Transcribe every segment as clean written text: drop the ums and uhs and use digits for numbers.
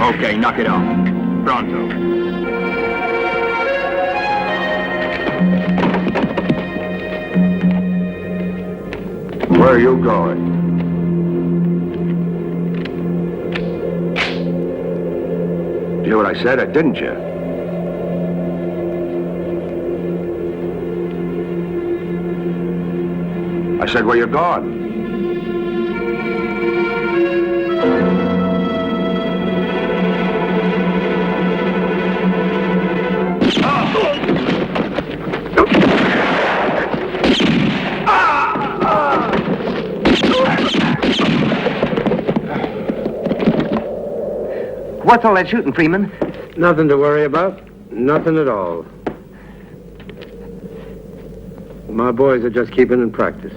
Okay, knock it off. Pronto. Where are you going? Did you hear what I said, or didn't you? I said, where you going? What's all that shooting, Freeman? Nothing to worry about. Nothing at all. My boys are just keeping in practice.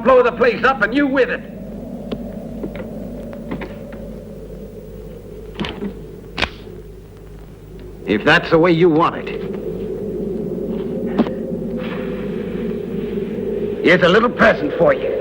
Blow the place up and you with it. If that's the way you want it. Here's a little present for you.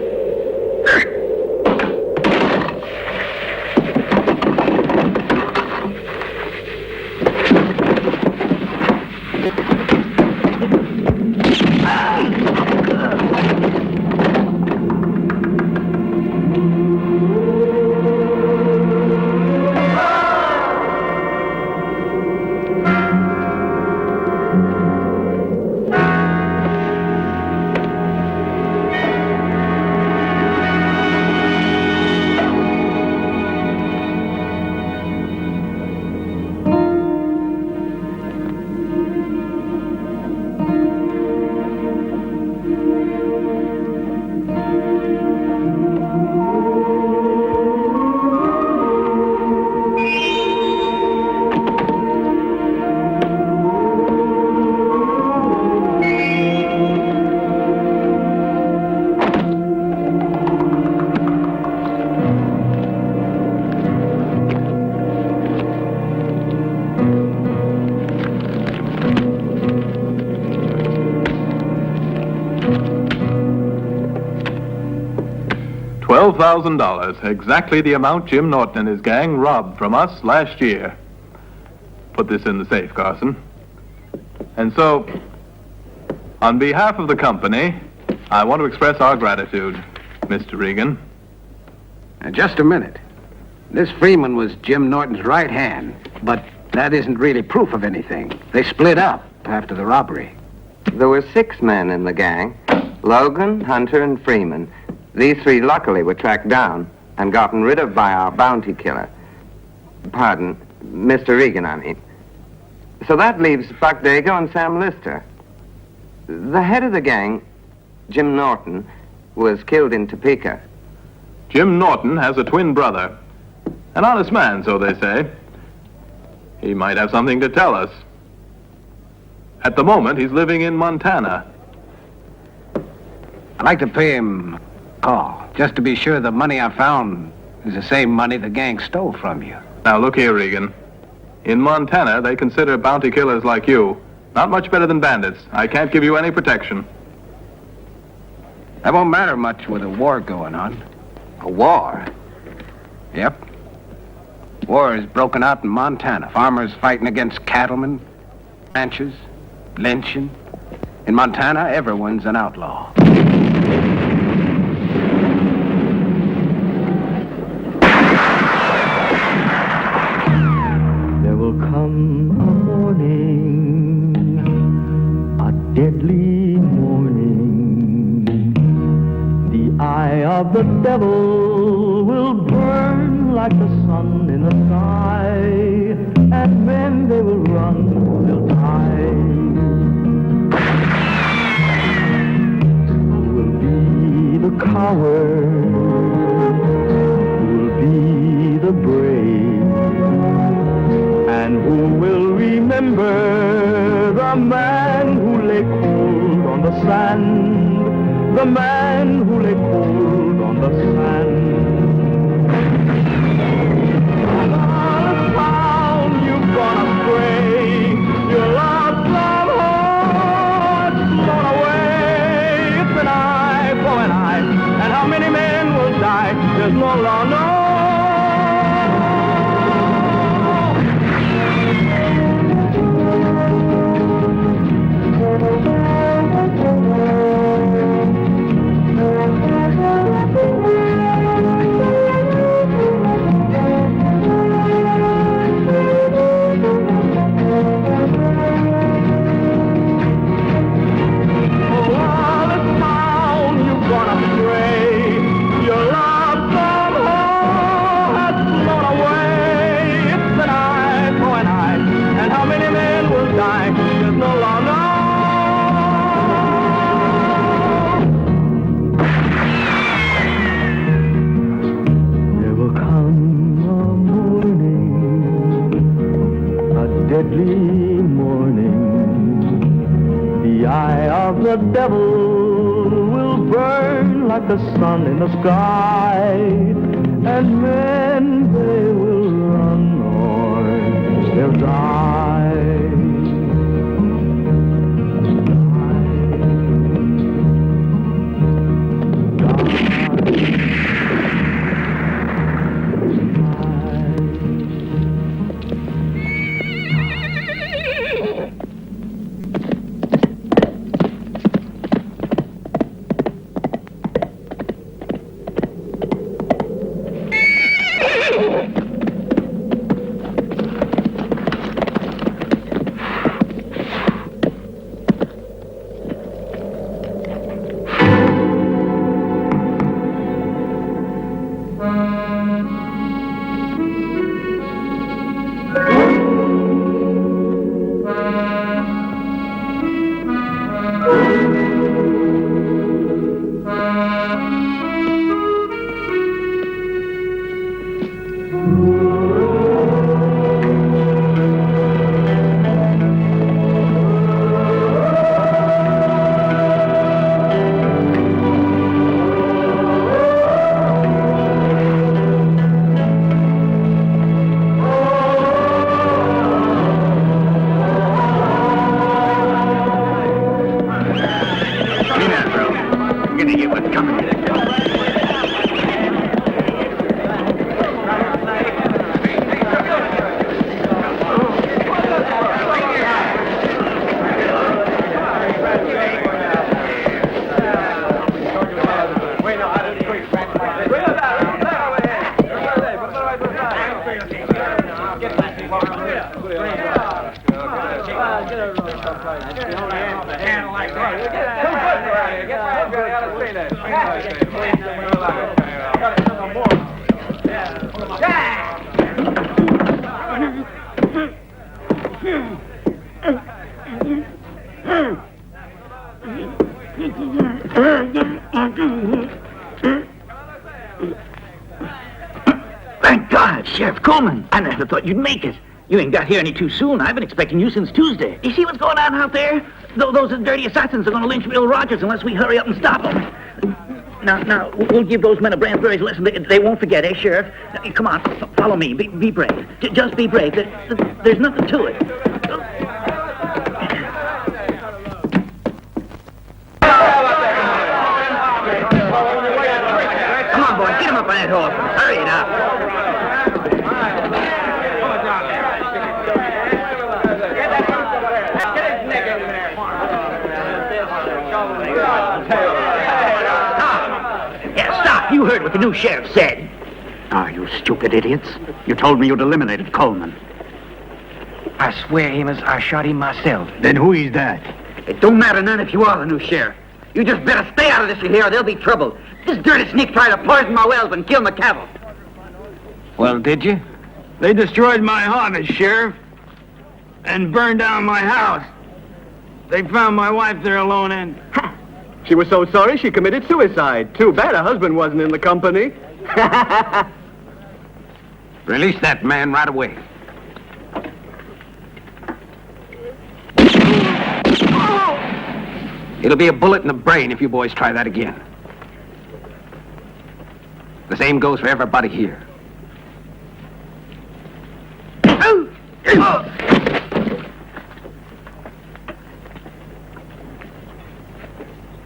$12,000, exactly the amount Jim Norton and his gang robbed from us last year. Put this in the safe, Carson. And so, on behalf of the company, I want to express our gratitude, Mr. Regan. Now, just a minute. This Freeman was Jim Norton's right hand, but that isn't really proof of anything. They split up after the robbery. There were 6 men in the gang. Logan, Hunter, and Freeman. These 3 luckily were tracked down and gotten rid of by our bounty killer. Pardon, Mr. Regan, I mean. So that leaves Buck Dago and Sam Lister. The head of the gang, Jim Norton, was killed in Topeka. Jim Norton has a twin brother. An honest man, so they say. He might have something to tell us. At the moment, he's living in Montana. I'd like to pay him a call, just to be sure the money I found is the same money the gang stole from you. Now, look here, Regan. In Montana, they consider bounty killers like you not much better than bandits. I can't give you any protection. That won't matter much with a war going on. A war? Yep. War is broken out in Montana. Farmers fighting against cattlemen, ranchers, lynching. In Montana, everyone's an outlaw. There will come a morning, a deadly morning. The eye of the devil will burn like the sun in the sky, and men they will run, they'll die. Who will be the coward? the man who lay cold on the sand, the man who lay cold on the sand. All the town you've gone astray, your love's love heart blown away. It's an eye for an eye, and how many men will die? There's no law, no. The devil will burn like the sun in the sky, and men they will run or they'll die. Thank God, Sheriff Coleman. I never thought you'd make it. You ain't got here any too soon. I've been expecting you since Tuesday. You see what's going on out there? Those dirty assassins are going to lynch Bill Rogers unless we hurry up and stop them. Now, we'll give those men of Brandesbury's a lesson. They won't forget, eh, Sheriff? Now, come on, follow me. Be brave. Just be brave. There's nothing to it. Come on, boys, get him up on that horse. Hurry it up. You heard what the new sheriff said. Ah, you stupid idiots. You told me you'd eliminated Coleman. I swear, Amos, I shot him myself. Then who is that? It don't matter none if you are the new sheriff. You just better stay out of this, you hear, or there'll be trouble. This dirty sneak tried to poison my wells and kill my cattle. Well, did you? They destroyed my harvest, Sheriff, and burned down my house. They found my wife there alone and... She was so sorry she committed suicide. Too bad her husband wasn't in the company. Release that man right away. It'll be a bullet in the brain if you boys try that again. The same goes for everybody here.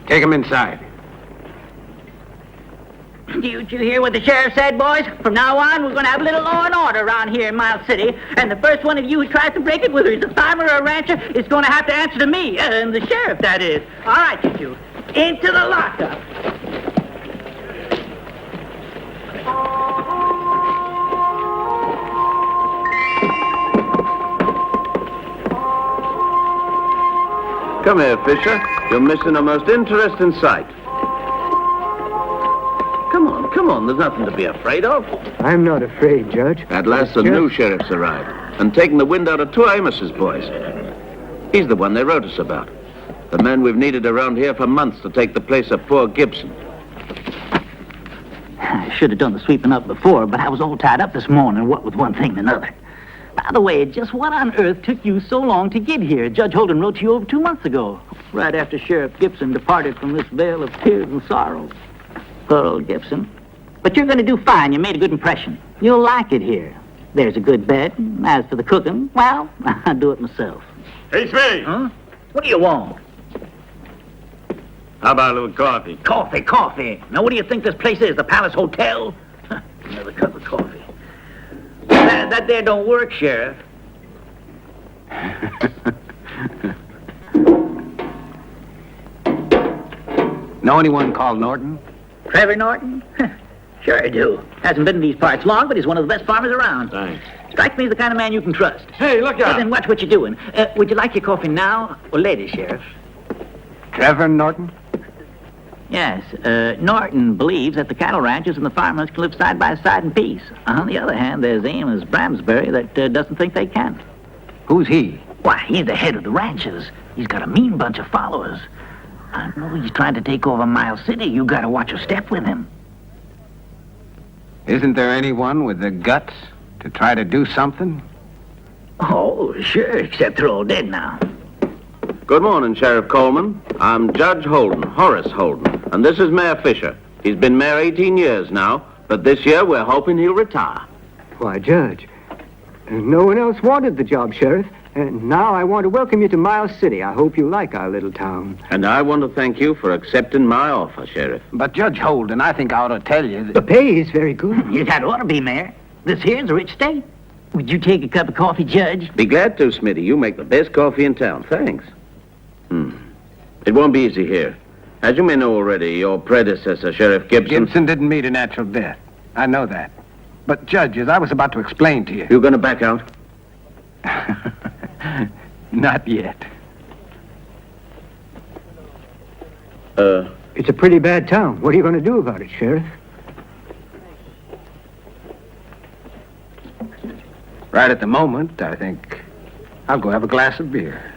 Take him inside. Did you hear what the sheriff said, boys? From now on, we're going to have a little law and order around here in Miles City. And the first one of you who tries to break it, whether he's a farmer or a rancher, is going to have to answer to me. And the sheriff, that is. All right, you two. Into the lockup. Come here, Fisher. You're missing a most interesting sight. Come on, there's nothing to be afraid of. I'm not afraid, Judge. At last, the new sheriff's arrived and taken the wind out of two Amos's boys. He's the one they wrote us about. The man we've needed around here for months to take the place of poor Gibson. I should have done the sweeping up before, but I was all tied up this morning, what with one thing and another. By the way, just what on earth took you so long to get here? Judge Holden wrote to you over 2 months ago, right after Sheriff Gibson departed from this vale of tears and sorrow. Poor old Gibson. But you're going to do fine. You made a good impression. You'll like it here. There's a good bed. As for the cooking, well, I do it myself. Hey, Smitty. Huh? What do you want? How about a little coffee? Coffee. Now, what do you think this place is? The Palace Hotel? Another cup of coffee. That there don't work, Sheriff. Know anyone called Norton? Trevor Norton? Sure I do. Hasn't been in these parts long, but he's one of the best farmers around. Thanks. Strikes me as the kind of man you can trust. Hey, look Well, out. then watch what you're doing. Would you like your coffee now or later, Sheriff? Trevor Norton? Yes. Norton believes that the cattle ranchers and the farmers can live side by side in peace. On the other hand, there's Amos Bramsbury that doesn't think they can. Who's he? Why, he's the head of the ranchers. He's got a mean bunch of followers. I know he's trying to take over Miles City. You gotta watch your step with him. Isn't there anyone with the guts to try to do something? Oh, sure, except they're all dead now. Good morning, Sheriff Coleman. I'm Judge Holden, Horace Holden, and this is Mayor Fisher. He's been mayor 18 years now, but this year we're hoping he'll retire. Why, Judge, no one else wanted the job, Sheriff. And now I want to welcome you to Miles City. I hope you like our little town. And I want to thank you for accepting my offer, Sheriff. But Judge Holden, I think I ought to tell you The that... pay is very good. That ought to be, Mayor. This here's a rich state. Would you take a cup of coffee, Judge? Be glad to, Smitty. You make the best coffee in town. Thanks. It won't be easy here. As you may know already, your predecessor, Sheriff Gibson... Gibson didn't meet a natural death. I know that. But, Judge, as I was about to explain to you... You gonna back out? Not yet. It's a pretty bad town. What are you going to do about it, Sheriff? Right at the moment, I think I'll go have a glass of beer.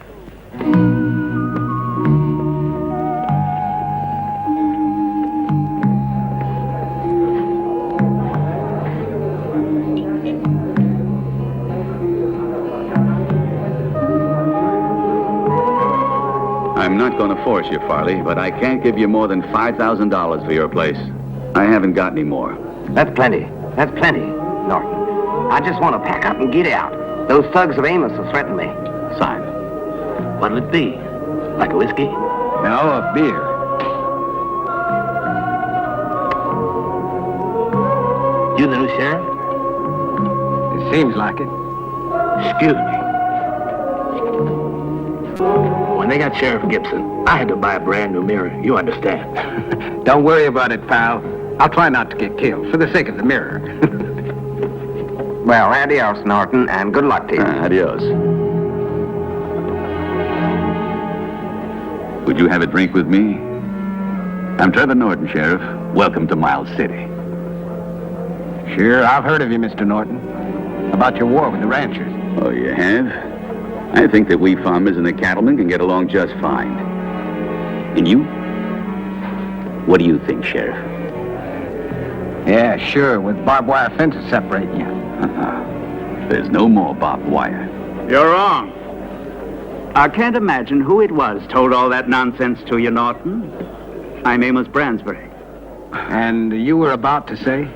I'm not going to force you, Farley, but I can't give you more than $5,000 for your place. I haven't got any more. That's plenty. That's plenty, Norton. I just want to pack up and get out. Those thugs of Amos have threatened me. Fine. What'll it be? Like a whiskey? No, a beer. You the new sheriff? It seems like it. Excuse me. When they got Sheriff Gibson, I had to buy a brand new mirror. You understand? Don't worry about it, pal. I'll try not to get killed, for the sake of the mirror. Well, adios, Norton, and good luck to you. Adios. Would you have a drink with me? I'm Trevor Norton, Sheriff. Welcome to Miles City. Sure, I've heard of you, Mr. Norton. About your war with the ranchers. Oh, you have? I think that we farmers and the cattlemen can get along just fine. And you? What do you think, Sheriff? Yeah, sure, with barbed wire fences separating you. There's no more barbed wire. You're wrong. I can't imagine who it was told all that nonsense to you, Norton. I'm Amos Bransbury. And you were about to say?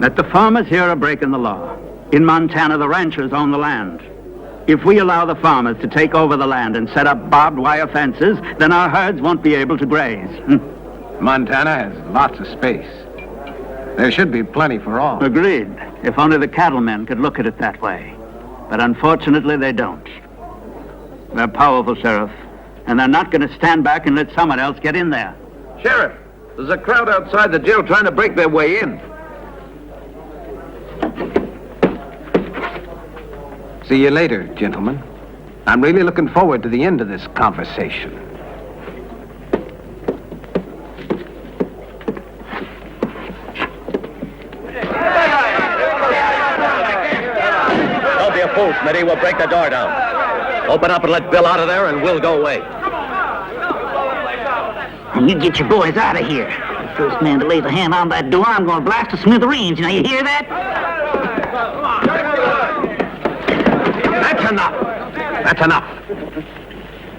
That the farmers here are breaking the law. In Montana, the ranchers own the land. If we allow the farmers to take over the land and set up barbed wire fences, then our herds won't be able to graze. Montana has lots of space. There should be plenty for all. Agreed, if only the cattlemen could look at it that way. But unfortunately, they don't. They're powerful, Sheriff, and they're not going to stand back and let someone else get in there. Sheriff, there's a crowd outside the jail trying to break their way in. See you later, gentlemen. I'm really looking forward to the end of this conversation. Don't be a fool, Smitty. We'll break the door down. Open up and let Bill out of there, and we'll go away. You get your boys out of here. The first man to lay the hand on that door, I'm going to blast the smithereens. Now, you hear that? That's enough. That's enough.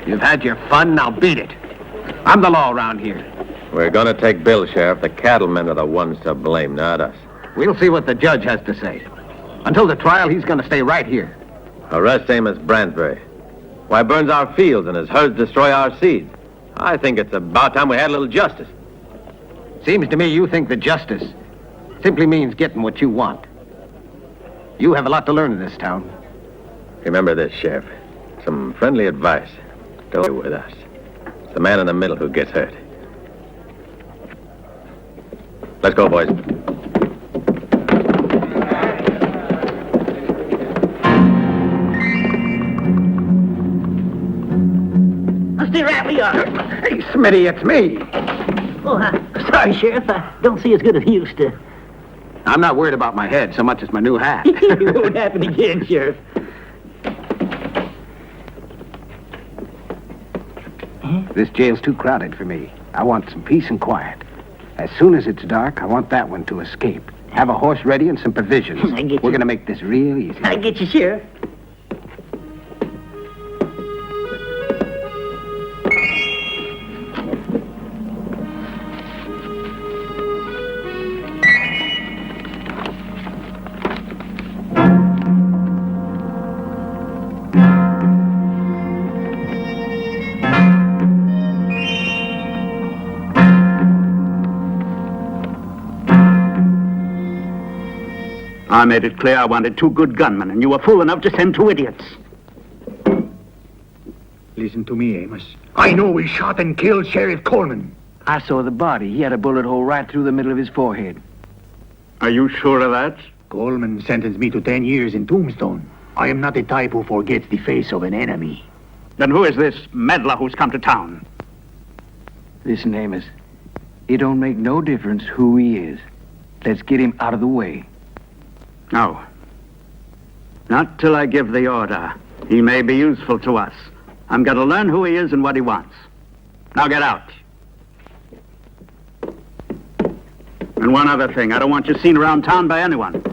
You've had your fun, now beat it. I'm the law around here. We're going to take Bill, Sheriff. The cattlemen are the ones to blame, not us. We'll see what the judge has to say. Until the trial, he's going to stay right here. Arrest Amos Bransbury. Why, burns our fields and his herds destroy our seed. I think it's about time we had a little justice. Seems to me you think that justice simply means getting what you want. You have a lot to learn in this town. Remember this, Sheriff. Some friendly advice. Don't go with us. It's the man in the middle who gets hurt. Let's go, boys. Stay right where you are. Hey, Smitty, it's me. Oh, sorry, Sheriff. I don't see as good as he used to. I'm not worried about my head so much as my new hat. It won't happen again, Sheriff. This jail's too crowded for me. I want some peace and quiet. As soon as it's dark, I want that one to escape. Have a horse ready and some provisions. I get you. We're going to make this real easy. I get you, Sheriff. I made it clear I wanted 2 good gunmen, and you were fool enough to send 2 idiots. Listen to me, Amos. I know we shot and killed Sheriff Coleman. I saw the body. He had a bullet hole right through the middle of his forehead. Are you sure of that? Coleman sentenced me to 10 years in Tombstone. I am not the type who forgets the face of an enemy. Then who is this meddler who's come to town? Listen, Amos. It don't make no difference who he is. Let's get him out of the way. No. Not till I give the order. He may be useful to us. I'm going to learn who he is and what he wants. Now get out. And one other thing. I don't want you seen around town by anyone.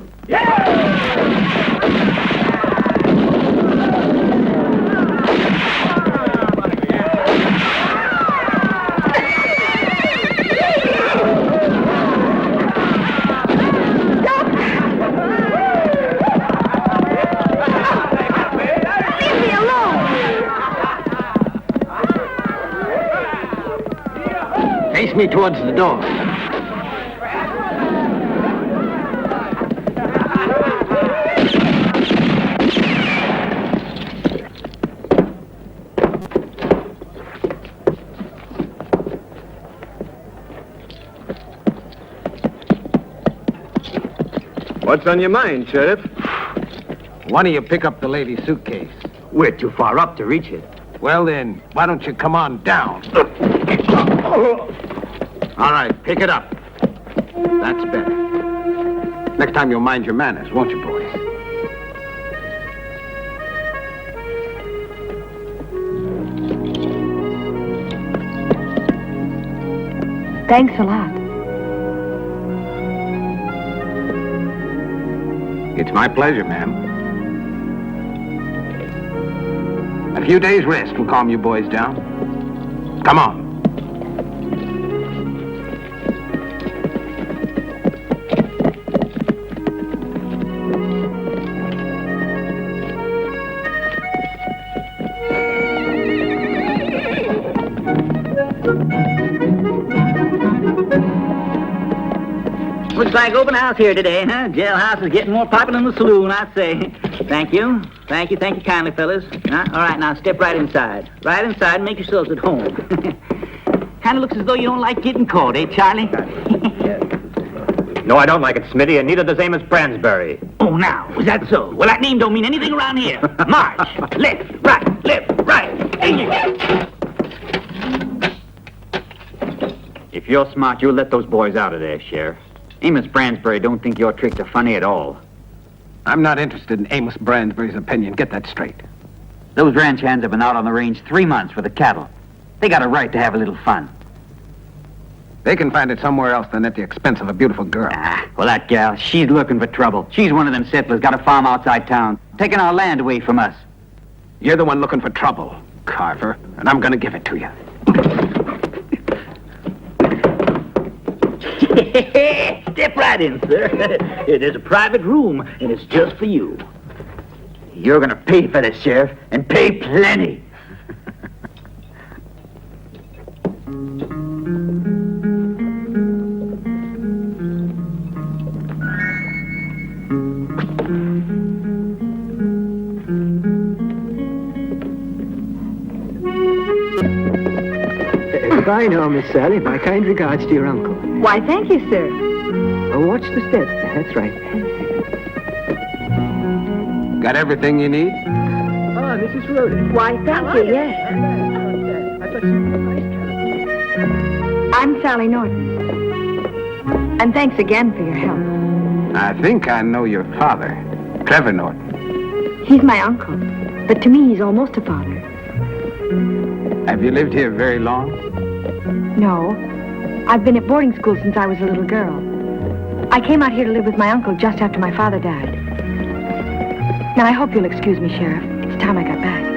Face me towards the door. What's on your mind, Sheriff? One of you pick up the lady's suitcase. We're too far up to reach it. Well then, why don't you come on down? All right, pick it up. That's better. Next time you'll mind your manners, won't you, boys? Thanks a lot. It's my pleasure, ma'am. A few days' rest will calm you boys down. Come on. Looks like open house here today, huh? Jailhouse is getting more popular than the saloon, I'd say. Thank you. Thank you kindly, fellas. All right, now step right inside. Right inside and make yourselves at home. Kind of looks as though you don't like getting caught, eh, Charlie? No, I don't like it, Smitty, and neither does Amos Bransbury. Oh, now, is that so? Well, that name don't mean anything around here. March. Left, right. If you're smart, you'll let those boys out of there, Sheriff. Amos Bransbury don't think your tricks are funny at all. I'm not interested in Amos Bransbury's opinion. Get that straight. Those ranch hands have been out on the range 3 months for the cattle. They got a right to have a little fun. They can find it somewhere else than at the expense of a beautiful girl. Well, that gal, she's looking for trouble. She's one of them settlers, got a farm outside town, taking our land away from us. You're the one looking for trouble, Carver, and I'm going to give it to you. Step right in, sir. There's a private room, and it's just for you. You're gonna pay for this, Sheriff, and pay plenty. Goodbye now, Miss Sally. My kind regards to your uncle. Why, thank you, sir. Oh, watch the step. That's right. Got everything you need? Ah, Mrs. Rhoda. Why, thank you, yes. I'm Sally Norton. And thanks again for your help. I think I know your father, Trevor Norton. He's my uncle, but to me he's almost a father. Have you lived here very long? No, I've been at boarding school since I was a little girl. I came out here to live with my uncle just after my father died. Now, I hope you'll excuse me, Sheriff. It's time I got back.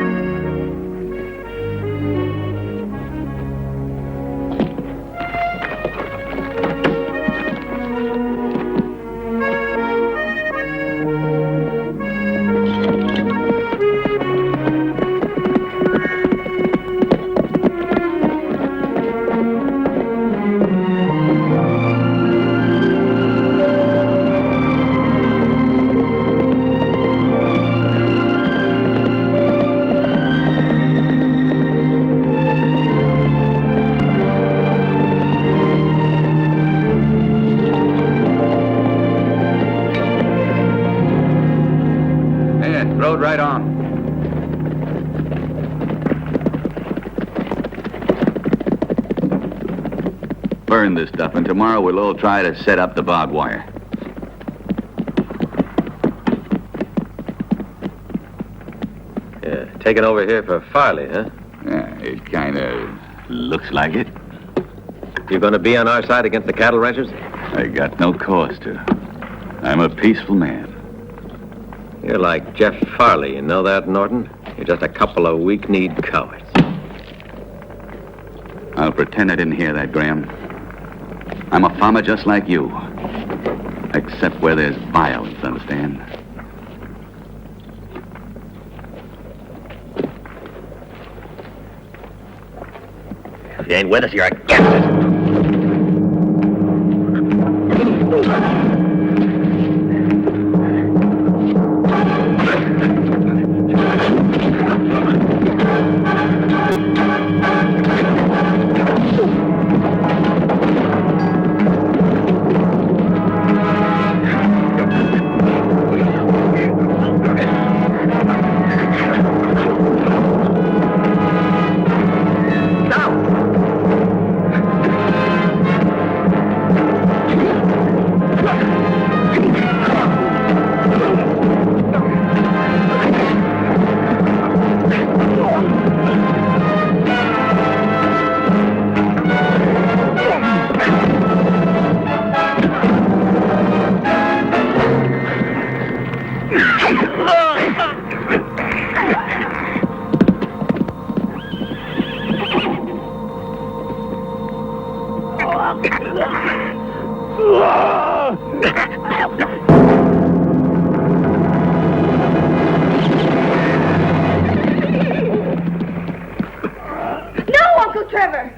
Right on. Burn this stuff, and tomorrow we'll all try to set up the barbed wire. Yeah, taking over here for Farley, huh? Yeah, it kind of looks like it. You going to be on our side against the cattle ranchers? I got no cause to. I'm a peaceful man. You're like Jeff Farley, you know that, Norton? You're just a couple of weak-kneed cowards. I'll pretend I didn't hear that, Graham. I'm a farmer just like you. Except where there's violence, understand? If you ain't with us, you're against us. Uncle Trevor!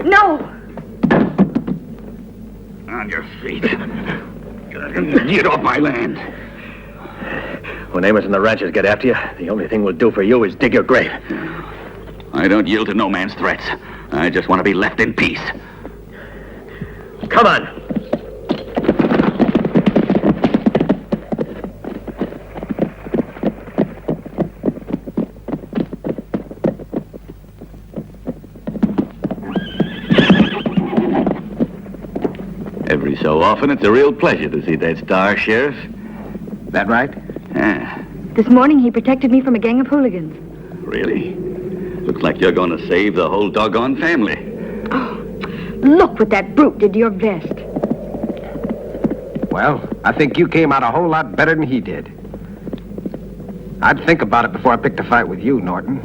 No! On your feet. Get off my land. When Amos and the ranchers get after you, the only thing we'll do for you is dig your grave. I don't yield to no man's threats. I just want to be left in peace. Come on. Every so often, it's a real pleasure to see that star, Sheriff. That right? Yeah, This morning he protected me from a gang of hooligans. really. Looks like you're going to save the whole doggone family. Look what that brute did to your vest. Well, I think you came out a whole lot better than he did. I'd think about it before I picked a fight with you, Norton.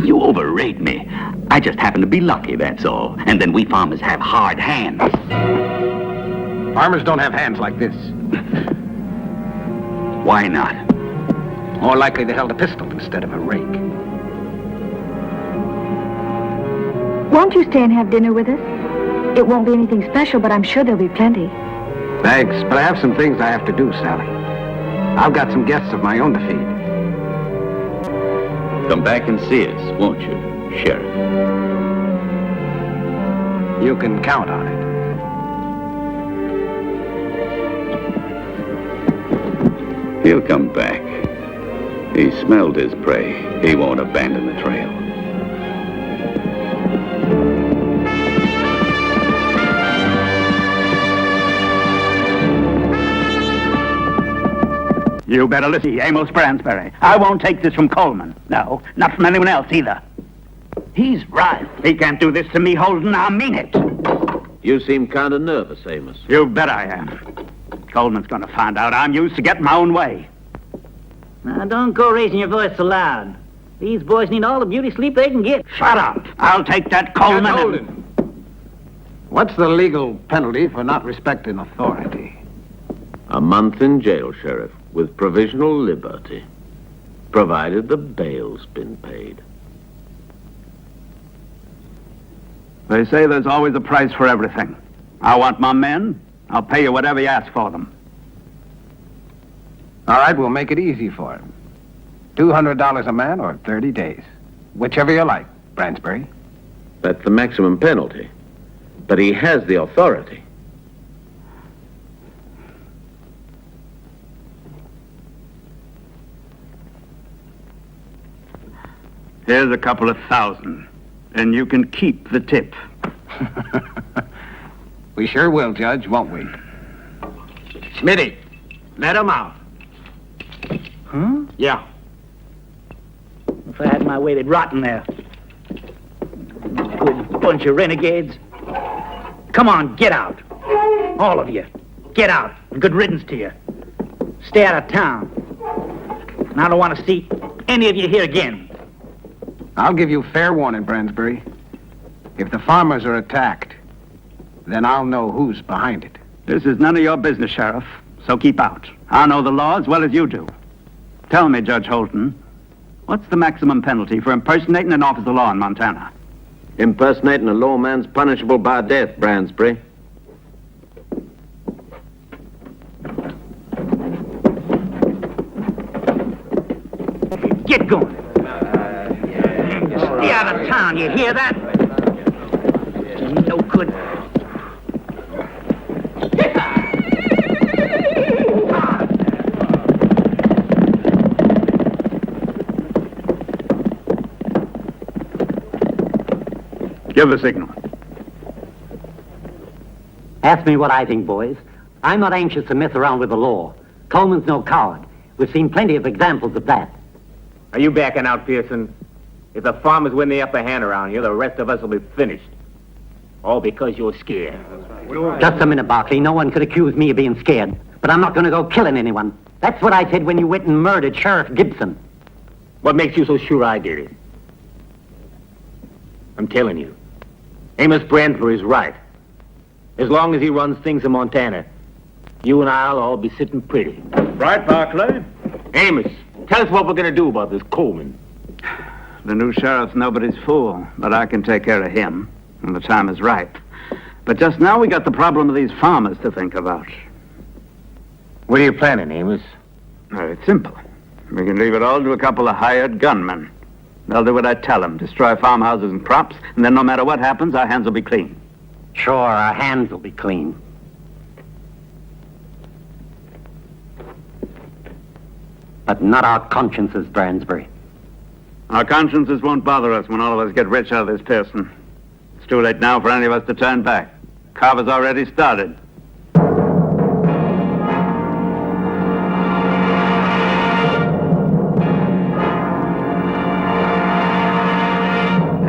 You overrate me. I just happen to be lucky, that's all. And then we farmers have hard hands. Farmers don't have hands like this. Why not? More likely they held a pistol instead of a rake. Won't you stay and have dinner with us? It won't be anything special, but I'm sure there'll be plenty. Thanks, but I have some things I have to do, Sally. I've got some guests of my own to feed. Come back and see us, won't you, Sheriff? You can count on it. He'll come back. He smelled his prey. He won't abandon the trail. You better listen, Amos Bransbury. I won't take this from Coleman. No, not from anyone else either. He's right. He can't do this to me, Holden. I mean it. You seem kind of nervous, Amos. You bet I am. Coleman's going to find out I'm used to getting my own way. Now, don't go raising your voice so loud. These boys need all the beauty sleep they can get. Shut up. I'll take that Coleman and... Holden. What's the legal penalty for not respecting authority? A month in jail, Sheriff, with provisional liberty, provided the bail's been paid. They say there's always a price for everything. I want my men. I'll pay you whatever you ask for them. All right, we'll make it easy for him. $200 a man or 30 days. Whichever you like, Bransbury. That's the maximum penalty. But he has the authority. Here's a couple of $1,000, and you can keep the tip. We sure will, Judge, won't we? Smitty, let him out. Huh? Yeah. If I had my way, they'd rot in there. Good bunch of renegades. Come on, get out. All of you. Get out. Good riddance to you. Stay out of town. And I don't want to see any of you here again. I'll give you fair warning, Bransbury. If the farmers are attacked, then I'll know who's behind it. This is none of your business, Sheriff, so keep out. I know the law as well as you do. Tell me, Judge Holton, what's the maximum penalty for impersonating an officer of law in Montana? Impersonating a lawman's punishable by death, Bransbury. Get going. Stay out of town, you hear that? No good. Give the signal. Ask me what I think, boys. I'm not anxious to mess around with the law. Coleman's no coward. We've seen plenty of examples of that. Are you backing out, Pearson? If the farmers win the upper hand around here, the rest of us will be finished. All because you're scared. Just a minute, Barkley. No one could accuse me of being scared. But I'm not going to go killing anyone. That's what I said when you went and murdered Sheriff Gibson. What makes you so sure I did it? I'm telling you. Amos Bransbury's right. As long as he runs things in Montana, you and I'll all be sitting pretty. Right, Barclay? Amos, tell us what we're going to do about this Coleman. The new sheriff's nobody's fool, but I can take care of him when the time is right. But just now we got the problem of these farmers to think about. What are you planning, Amos? Very simple. We can leave it all to a couple of hired gunmen. They'll do what I tell them, destroy farmhouses and crops, and then no matter what happens, our hands will be clean. Sure, our hands will be clean. But not our consciences, Bransbury. Our consciences won't bother us when all of us get rich out of this person. It's too late now for any of us to turn back. Carver's already started. Is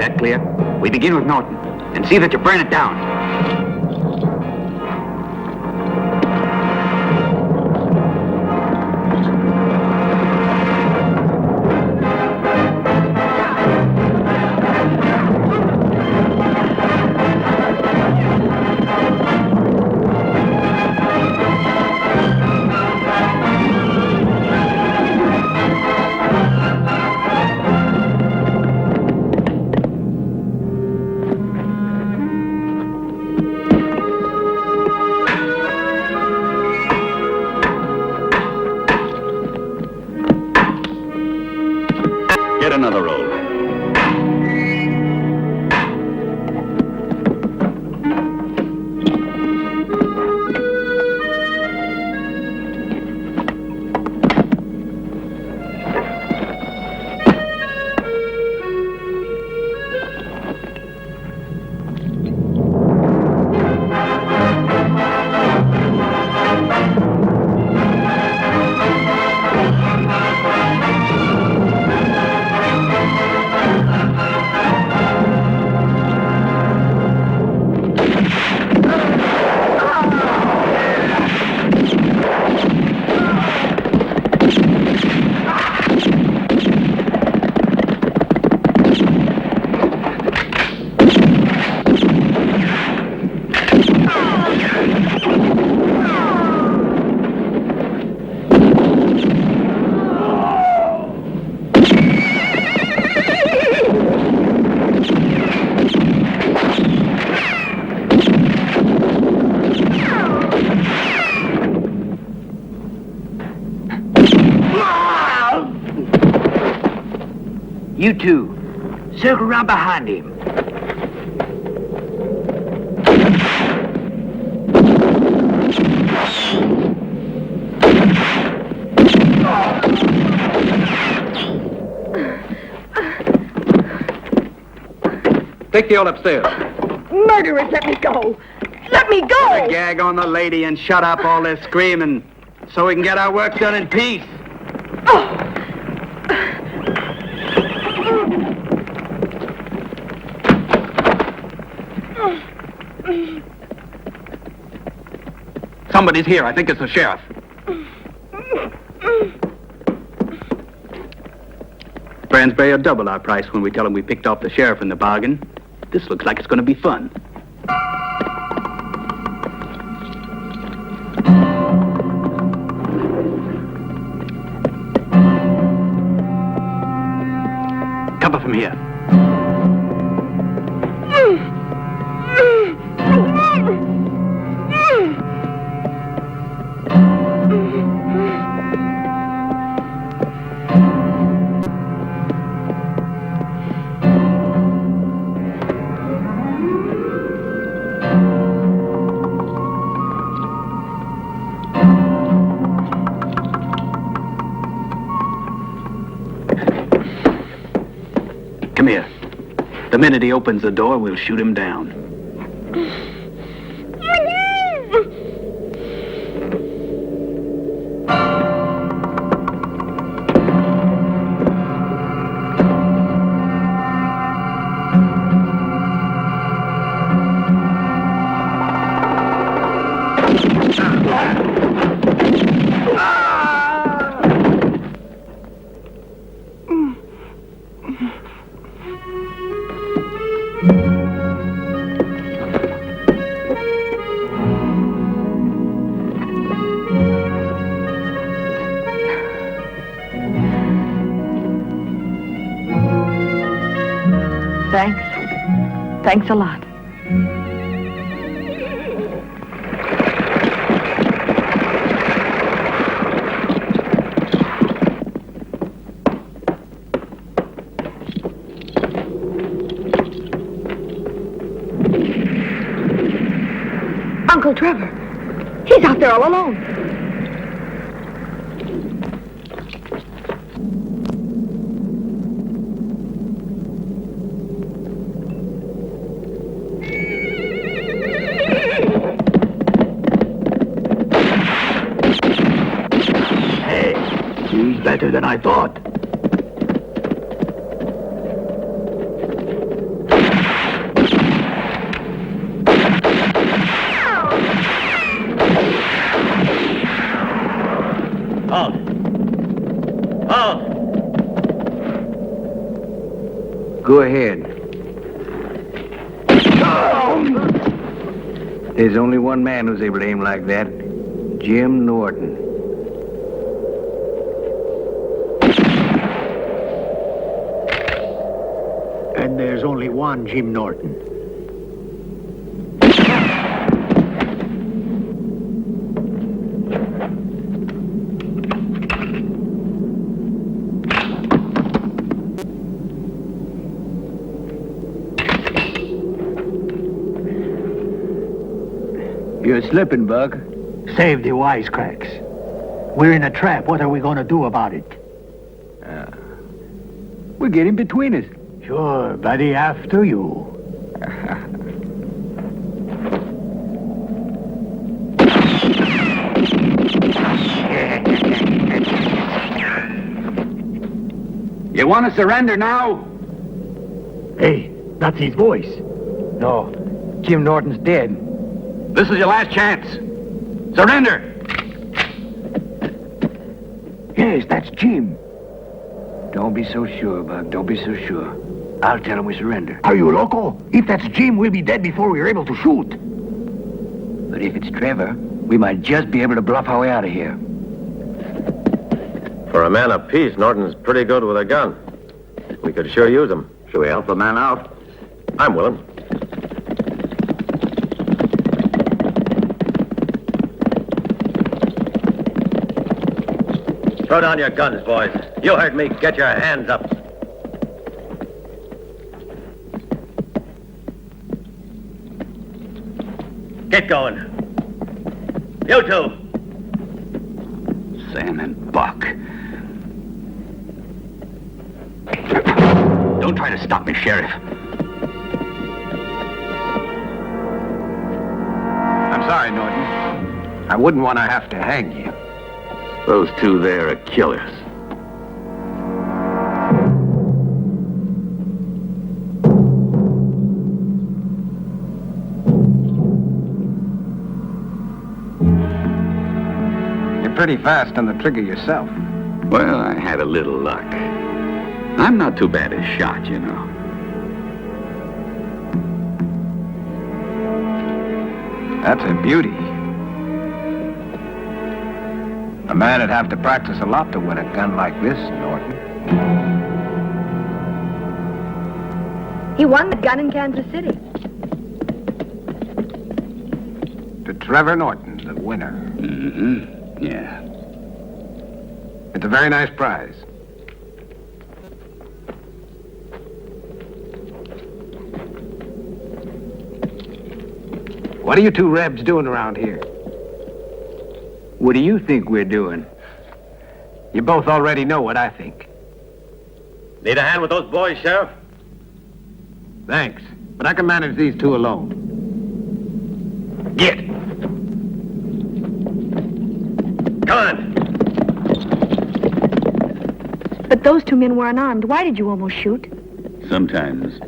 that clear? We begin with Norton, and see that you burn it down. Get another roll. You two, circle around behind him. Take the old upstairs. Murderers, let me go. Let me go! Gag on the lady and shut up all this screaming so we can get our work done in peace. Somebody's here. I think it's the sheriff. Bransbury will double our price when we tell him we picked off the sheriff in the bargain. This looks like it's going to be fun. Cover from here. Come here. The minute he opens the door, we'll shoot him down. Thanks. Thanks a lot. Uncle Trevor. He's out there all alone. Hey, he's better than I thought. Go ahead. There's only one man who's able to aim like that. Jim Norton. And there's only one Jim Norton. You're slipping, Buck. Save the wisecracks. We're in a trap. What are we going to do about it? We'll get him between us. Sure, buddy, after you. You want to surrender now? Hey, that's his voice. No, Jim Norton's dead. This is your last chance. Surrender! Yes, that's Jim. Don't be so sure, Buck. Don't be so sure. I'll tell him we surrender. Are you loco? If that's Jim, we'll be dead before we're able to shoot. But if it's Trevor, we might just be able to bluff our way out of here. For a man of peace, Norton's pretty good with a gun. We could sure use him. Should we help the man out? I'm willing. Throw down your guns, boys. You heard me. Get your hands up. Get going. You two. Sam and Buck. Don't try to stop me, Sheriff. I'm sorry, Norton. I wouldn't want to have to hang you. Those two there are killers. You're pretty fast on the trigger yourself. Well, I had a little luck. I'm not too bad a shot, you know. That's a beauty. A man would have to practice a lot to win a gun like this, Norton. He won the gun in Kansas City. To Trevor Norton, the winner. Mm-hmm. Yeah. It's a very nice prize. What are you two rebs doing around here? What do you think we're doing? You both already know what I think. Need a hand with those boys, Sheriff? Thanks, but I can manage these two alone. Get. Come on. But those two men were unarmed. Why did you almost shoot? Sometimes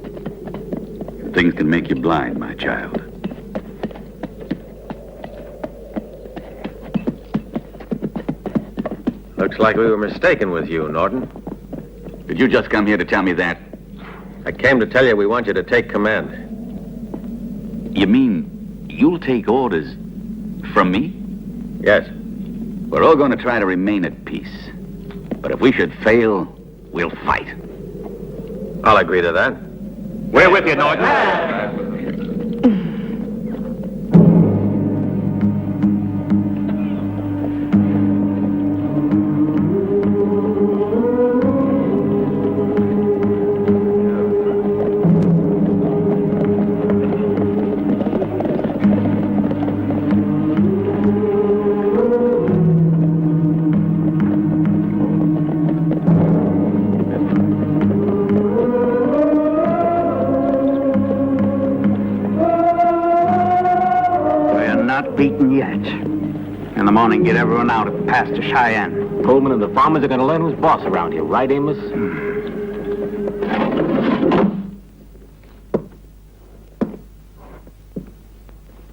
things can make you blind, my child. Looks like we were mistaken with you, Norton. Did you just come here to tell me that? I came to tell you we want you to take command. You mean you'll take orders from me? Yes. We're all going to try to remain at peace. But if we should fail, we'll fight. I'll agree to that. We're with you, Norton. Beaten yet. In the morning, get everyone out at the pass to Cheyenne. Coleman and the farmers are going to learn who's boss around here, right, Amos?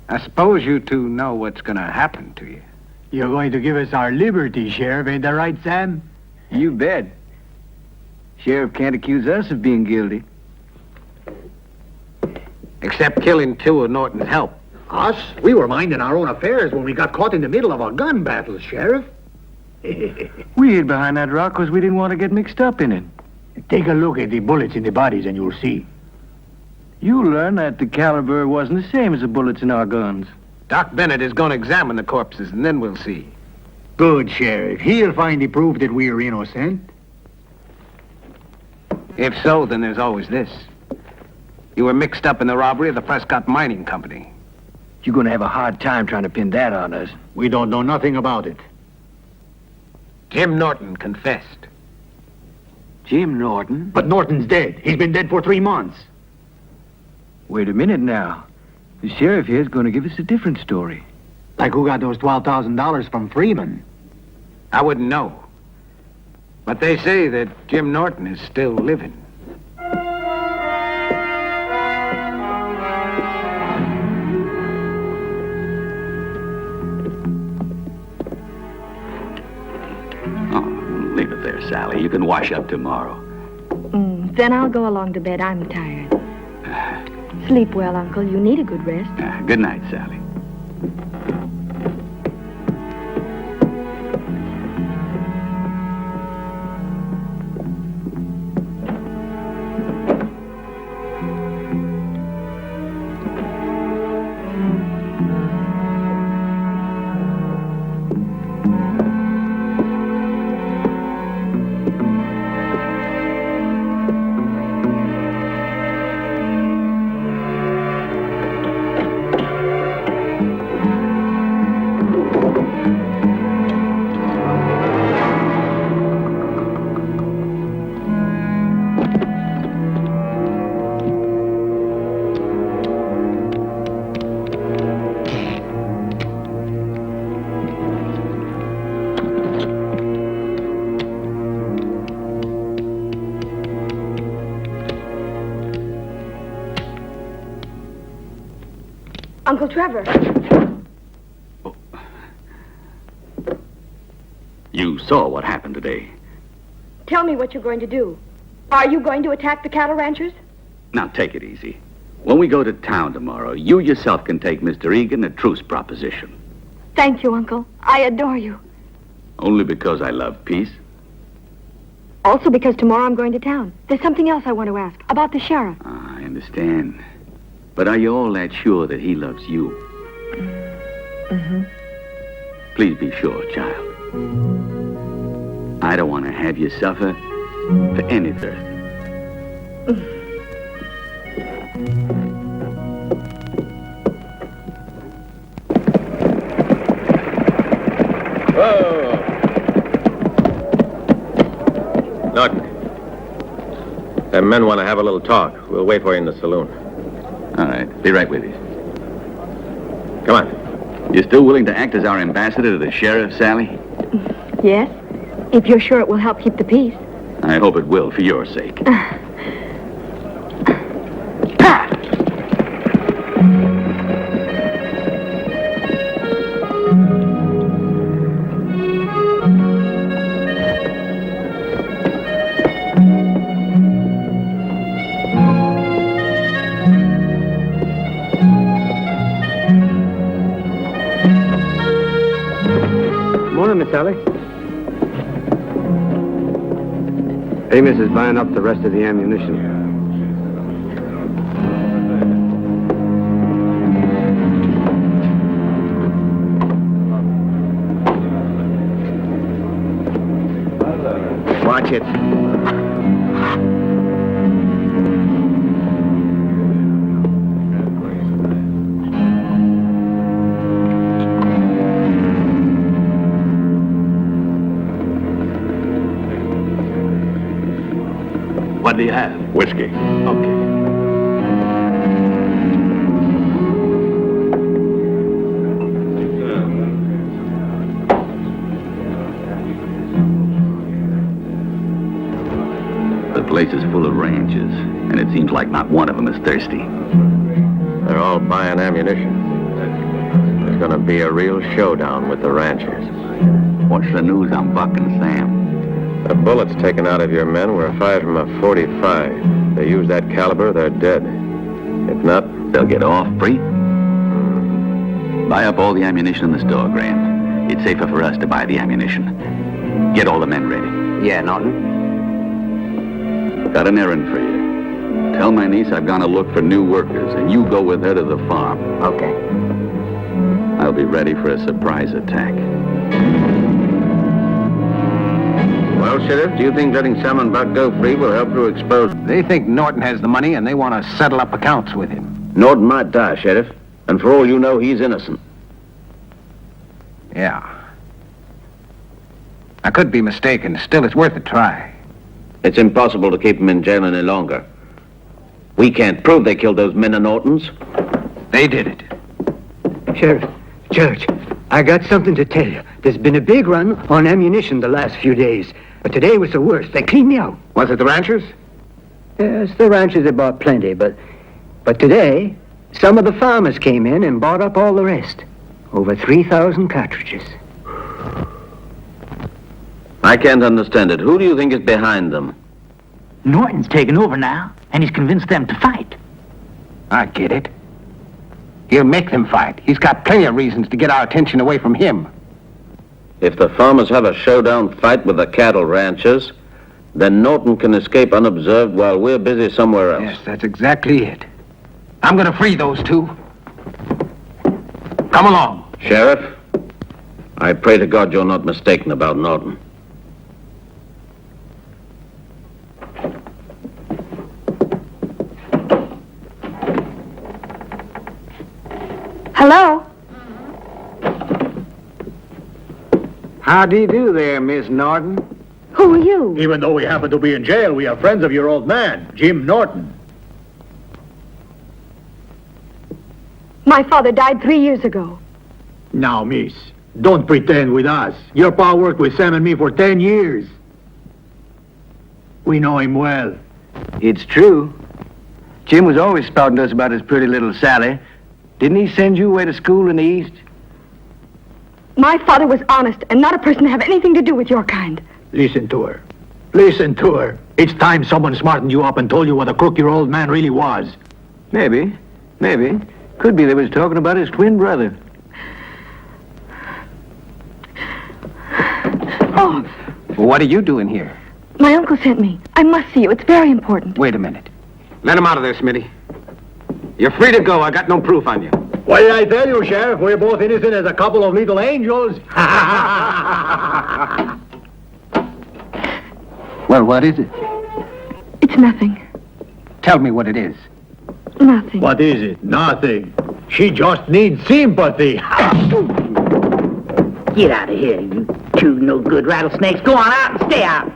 I suppose you two know what's going to happen to you. You're going to give us our liberty, Sheriff, ain't that right, Sam? You bet. Sheriff can't accuse us of being guilty. Except killing two of Norton's help. Us? We were minding our own affairs when we got caught in the middle of a gun battle, Sheriff. We hid behind that rock because we didn't want to get mixed up in it. Take a look at the bullets in the bodies and you'll see. You'll learn that the caliber wasn't the same as the bullets in our guns. Doc Bennett is going to examine the corpses, and then we'll see. Good, Sheriff. He'll find the proof that we're innocent. If so, then there's always this. You were mixed up in the robbery of the Prescott Mining Company. You're going to have a hard time trying to pin that on us. We don't know nothing about it. Jim Norton confessed. Jim Norton? But Norton's dead. He's been dead for 3 months. Wait a minute now. The sheriff here is going to give us a different story. Like who got those $12,000 from Freeman? I wouldn't know. But they say that Jim Norton is still living. Leave it there, Sally. You can wash up tomorrow. Then I'll go along to bed. I'm tired. Sleep well, Uncle. You need a good rest. Good night, Sally. Uncle Trevor. You saw what happened today. Tell me what you're going to do. Are you going to attack the cattle ranchers? Now, take it easy. When we go to town tomorrow, you yourself can take Mr. Egan a truce proposition. Thank you, Uncle. I adore you. Only because I love peace. Also because tomorrow I'm going to town. There's something else I want to ask about the sheriff. I understand. But are you all that sure that he loves you? Mm-hmm. Please be sure, child. I don't want to have you suffer for any thirst. Whoa! Norton. The men want to have a little talk. We'll wait for you in the saloon. All right. Be right with you. Come on. You're still willing to act as our ambassador to the sheriff, Sally? Yes, if you're sure it will help keep the peace. I hope it will, for your sake. Morning, Miss Sally. Amos is buying up the rest of the ammunition. watch it. What do you have? Whiskey. Okay. The place is full of ranges, and it seems like not one of them is thirsty. They're all buying ammunition. There's gonna be a real showdown with the ranchers. What's the news on Buck and Sam? The bullets taken out of your men were fired from a 45. They use that caliber, they're dead. If not, They'll get off free. Buy up all the ammunition in the store, Graham. It's safer for us to buy the ammunition. Get all the men ready. Yeah, Norton. Got an errand for you. Tell my niece I've gone to look for new workers, and you go with her to the farm. Okay. I'll be ready for a surprise attack. Well, Sheriff, do you think letting Sam and Buck go free will help to expose... They think Norton has the money, and they want to settle up accounts with him. Norton might die, Sheriff. And for all you know, he's innocent. Yeah. I could be mistaken. Still, it's worth a try. It's impossible to keep him in jail any longer. We can't prove they killed those men of Norton's. They did it. Sheriff, Judge, I got something to tell you. There's been a big run on ammunition the last few days. But today was the worst. They cleaned me out. Was it the ranchers? Yes, the ranchers have bought plenty, but today, some of the farmers came in and bought up all the rest. Over 3,000 cartridges. I can't understand it. Who do you think is behind them? Norton's taken over now, and he's convinced them to fight. I get it. He'll make them fight. He's got plenty of reasons to get our attention away from him. If the farmers have a showdown fight with the cattle ranchers, then Norton can escape unobserved while we're busy somewhere else. Yes, that's exactly it. I'm going to free those two. Come along. Sheriff, I pray to God you're not mistaken about Norton. Hello? How do you do there, Miss Norton? Who are you? Even though we happen to be in jail, we are friends of your old man, Jim Norton. My father died 3 years ago. Now, miss, don't pretend with us. Your pa worked with Sam and me for 10 years. We know him well. It's true. Jim was always spouting to us about his pretty little Sally. Didn't he send you away to school in the East? My father was honest and not a person to have anything to do with your kind. Listen to her. Listen to her. It's time someone smartened you up and told you what a crook your old man really was. Maybe. Could be they was talking about his twin brother. Oh, Well, what are you doing here? my uncle sent me. I must see you. It's very important. Wait a minute. Let him out of there, Smitty. You're free to go. I got no proof on you. What did I tell you, Sheriff? We're both innocent as a couple of little angels. Well, what is it? It's nothing. Tell me what it is. Nothing. What is it? Nothing. She just needs sympathy. Get out of here, you two no-good rattlesnakes. Go on out and stay out.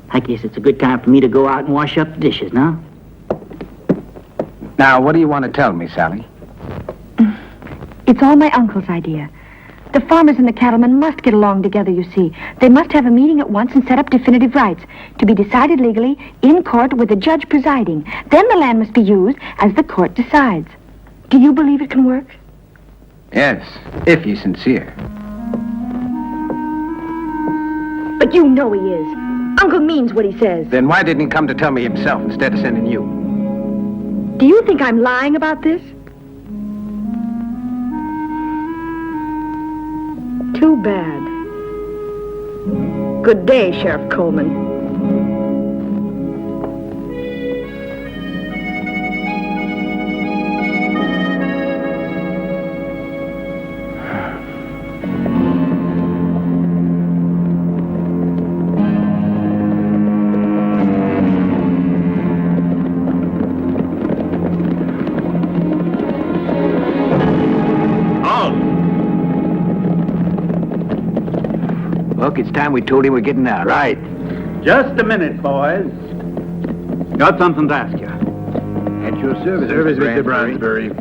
I guess it's a good time for me to go out and wash up the dishes, now. Now, what do you want to tell me, Sally? It's all my uncle's idea. The farmers and the cattlemen must get along together, you see. They must have a meeting at once and set up definitive rights to be decided legally in court with a judge presiding. Then the land must be used as the court decides. Do you believe it can work? Yes, if you're sincere. But you know he is. Uncle means what he says. Then why didn't he come to tell me himself instead of sending you? Do you think I'm lying about this? Too bad. Good day, Sheriff Coleman. Look, it's time we told him we're getting out. Right. Just a minute, boys. Got something to ask you. At your service, Mr. Bransbury.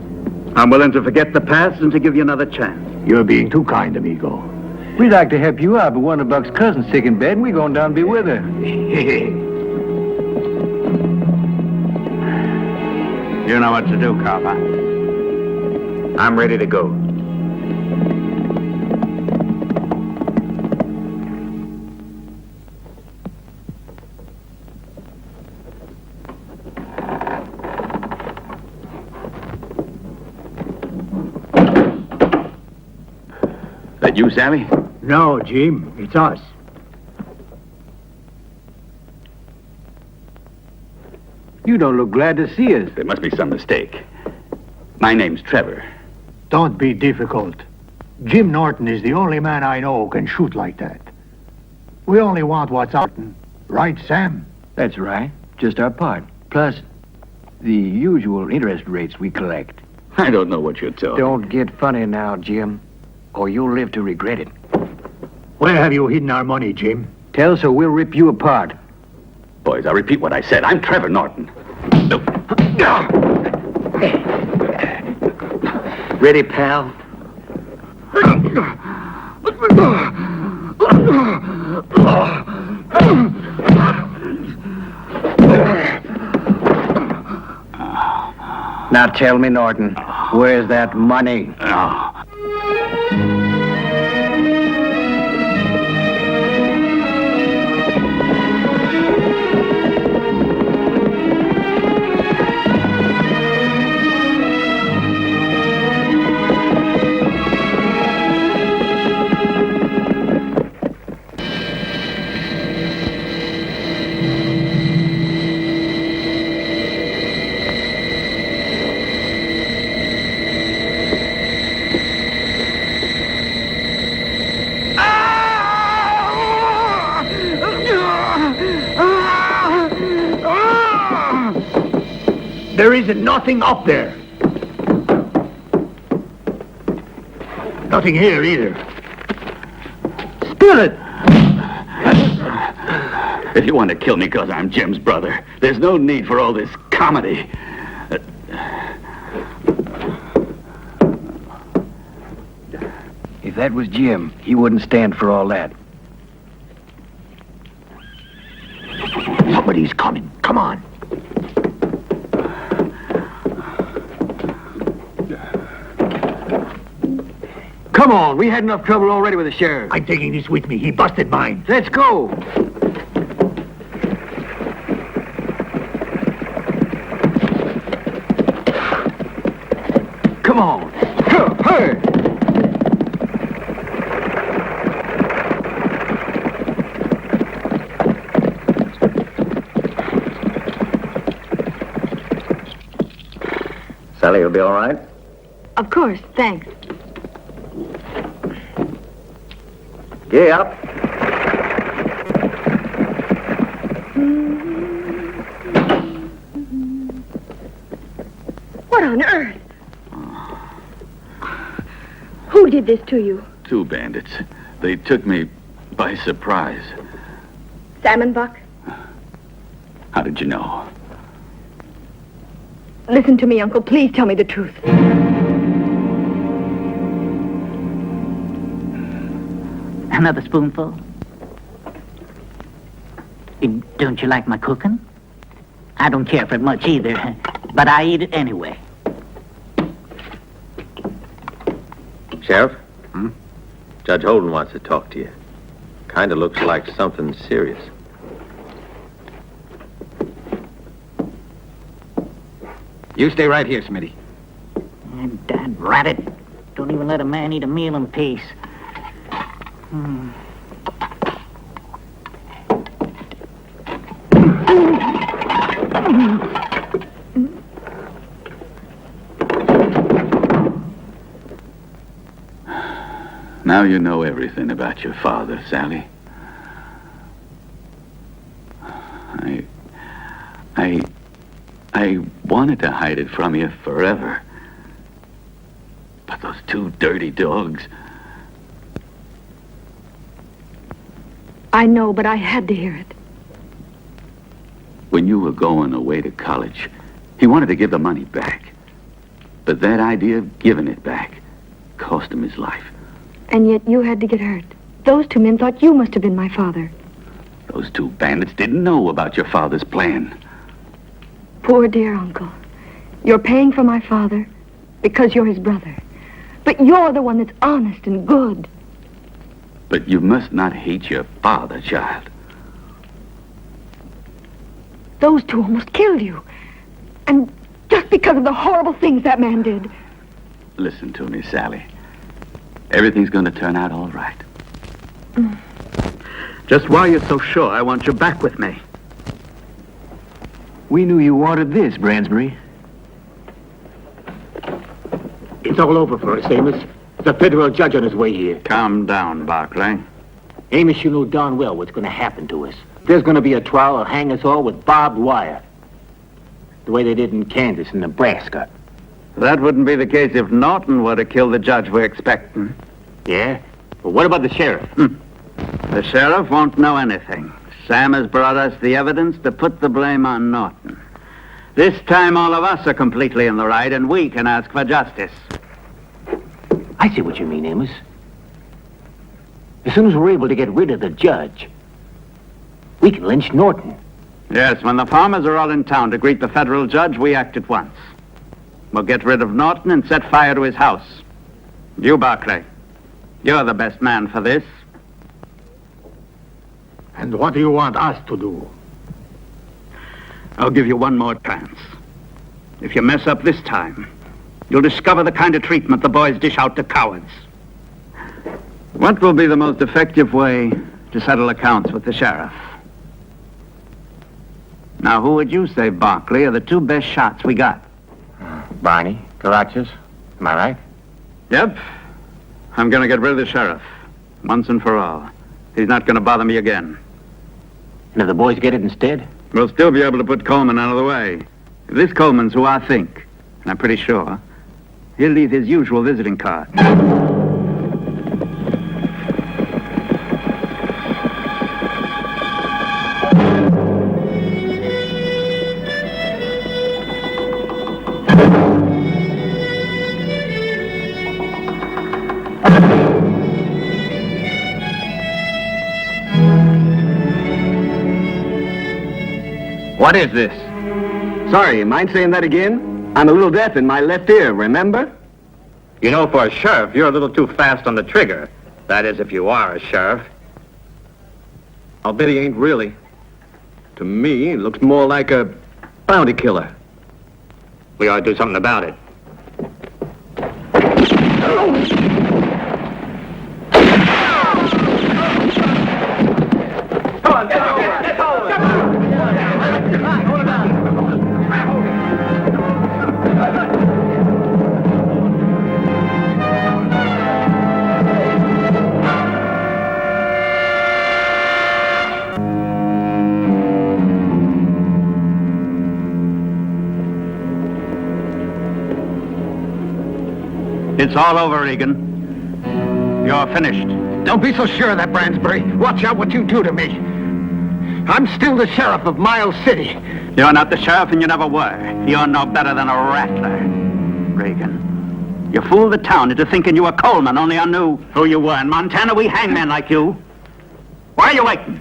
I'm willing to forget the past and to give you another chance. You're being too kind, amigo. We'd like to help you out, but one of Buck's cousins sick in bed, and we're going down to be with her. You know what to do, copper. I'm ready to go. That you, Sally? No, Jim, it's us. You don't look glad to see us. There must be some mistake. My name's Trevor. Don't be difficult. Jim Norton is the only man I know who can shoot like that. We only want what's out. Right, Sam? That's right. Just our part. Plus, the usual interest rates we collect. I don't know what you're talking. Don't get funny now, Jim, or you'll live to regret it. Where have you hidden our money, Jim? Tell us or we'll rip you apart. Boys, I'll repeat what I said. I'm Trevor Norton. Ready, pal? Now tell me, Norton, where's that money? There isn't nothing up there. Nothing here either. Spill it! If you want to kill me because I'm Jim's brother, there's no need for all this comedy. If that was Jim, he wouldn't stand for all that. Somebody's coming. Come on. Come on, we had enough trouble already with the sheriff. I'm taking this with me. He busted mine. Let's go. Come on. Hurry. Sally, you'll be all right? Of course, thanks. Gee up. What on earth? Who did this to you? 2 bandits. They took me by surprise. Salmon Buck? How did you know? Listen to me, Uncle. Please tell me the truth. Another spoonful? Don't you like my cooking? I don't care for it much either, but I eat it anyway. Sheriff? Judge Holden wants to talk to you. Kind of looks like something serious. You stay right here, Smitty. Dad rat it. Don't even let a man eat a meal in peace. Now you know everything about your father, Sally. I wanted to hide it from you forever. But those 2 dirty dogs... I know, but I had to hear it. When you were going away to college, he wanted to give the money back. But that idea of giving it back cost him his life. And yet you had to get hurt. Those two men thought you must have been my father. Those two bandits didn't know about your father's plan. Poor dear uncle. You're paying for my father because you're his brother. But you're the one that's honest and good. But you must not hate your father, child. Those two almost killed you. And just because of the horrible things that man did. Listen to me, Sally. Everything's going to turn out all right. Just why you're so sure I want you back with me? We knew you wanted this, Bransbury. It's all over for us, Amos. The federal judge on his way here. Calm down, Barclay. Amos, you know darn well what's going to happen to us. There's going to be a trial that'll hang us all with barbed wire. The way they did in Kansas and Nebraska. That wouldn't be the case if Norton were to kill the judge we're expecting. Yeah? Well, what about the sheriff? The sheriff won't know anything. Sam has brought us the evidence to put the blame on Norton. This time all of us are completely in the right, and we can ask for justice. I see what you mean, Amos. As soon as we're able to get rid of the judge, we can lynch Norton. Yes, when the farmers are all in town to greet the federal judge, we act at once. We'll get rid of Norton and set fire to his house. You, Barclay, you're the best man for this. And what do you want us to do? I'll give you one more chance. If you mess up this time, you'll discover the kind of treatment the boys dish out to cowards. What will be the most effective way to settle accounts with the sheriff? Now, who would you say, Barclay, are the two best shots we got? Barney, Carachas, am I right? Yep. I'm going to get rid of the sheriff, once and for all. He's not going to bother me again. And if the boys get it instead? We'll still be able to put Coleman out of the way. If this Coleman's who I think, and I'm pretty sure, he'll leave his usual visiting card. What is this? Sorry, you mind saying that again? I'm a little deaf in my left ear, remember? You know, for a sheriff, you're a little too fast on the trigger. That is, if you are a sheriff. I'll bet he ain't really. To me, he looks more like a bounty killer. We ought to do something about it. Come on, get over! Get over! It's all over, Regan. You're finished. Don't be so sure of that, Bransbury. Watch out what you do to me. I'm still the sheriff of Miles City. You're not the sheriff and you never were. You're no better than a rattler. Regan, you fooled the town into thinking you were Coleman, only I knew who you were. In Montana, we hang men like you. Why are you waiting?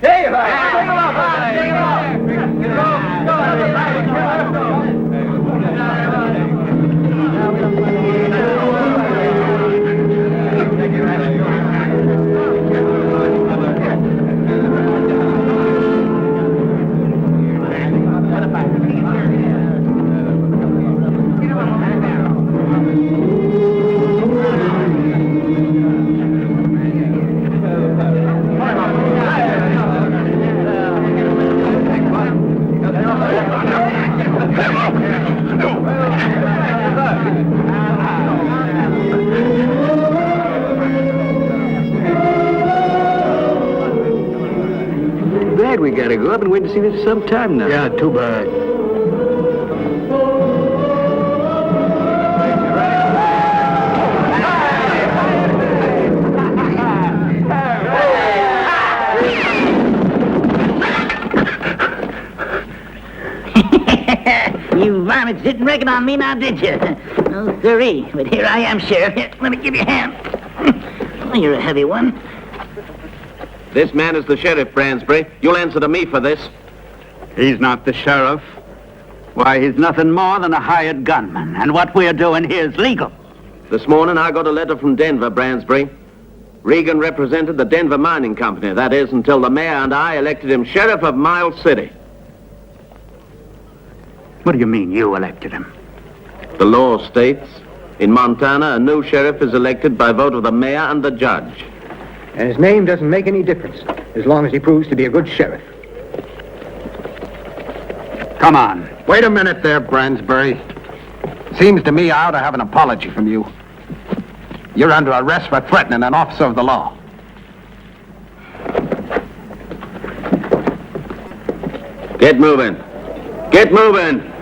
Bad we gotta go. I've been waiting to see this for some time now. Yeah, too bad. You varmints didn't reckon on me now, did you? No, sirree. But here I am, Sheriff. Here, let me give you a hand. Oh, you're a heavy one. This man is the sheriff, Bransbury. You'll answer to me for this. He's not the sheriff. Why, he's nothing more than a hired gunman. And what we're doing here is legal. This morning I got a letter from Denver, Bransbury. Regan represented the Denver Mining Company. That is, until the mayor and I elected him sheriff of Miles City. What do you mean, you elected him? The law states, in Montana, a new sheriff is elected by vote of the mayor and the judge. And his name doesn't make any difference, as long as he proves to be a good sheriff. Come on. Wait a minute there, Bransbury. Seems to me I ought to have an apology from you. You're under arrest for threatening an officer of the law. Get moving. Get moving.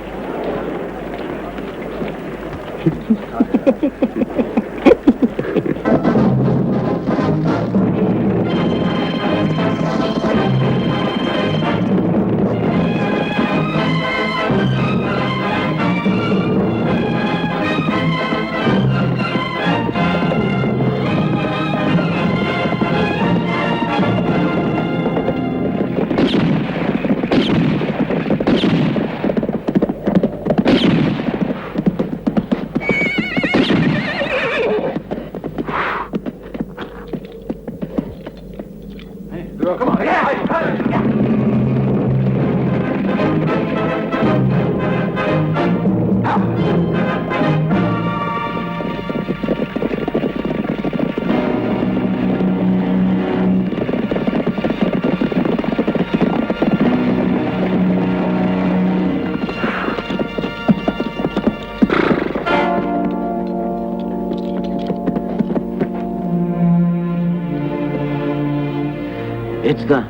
It's the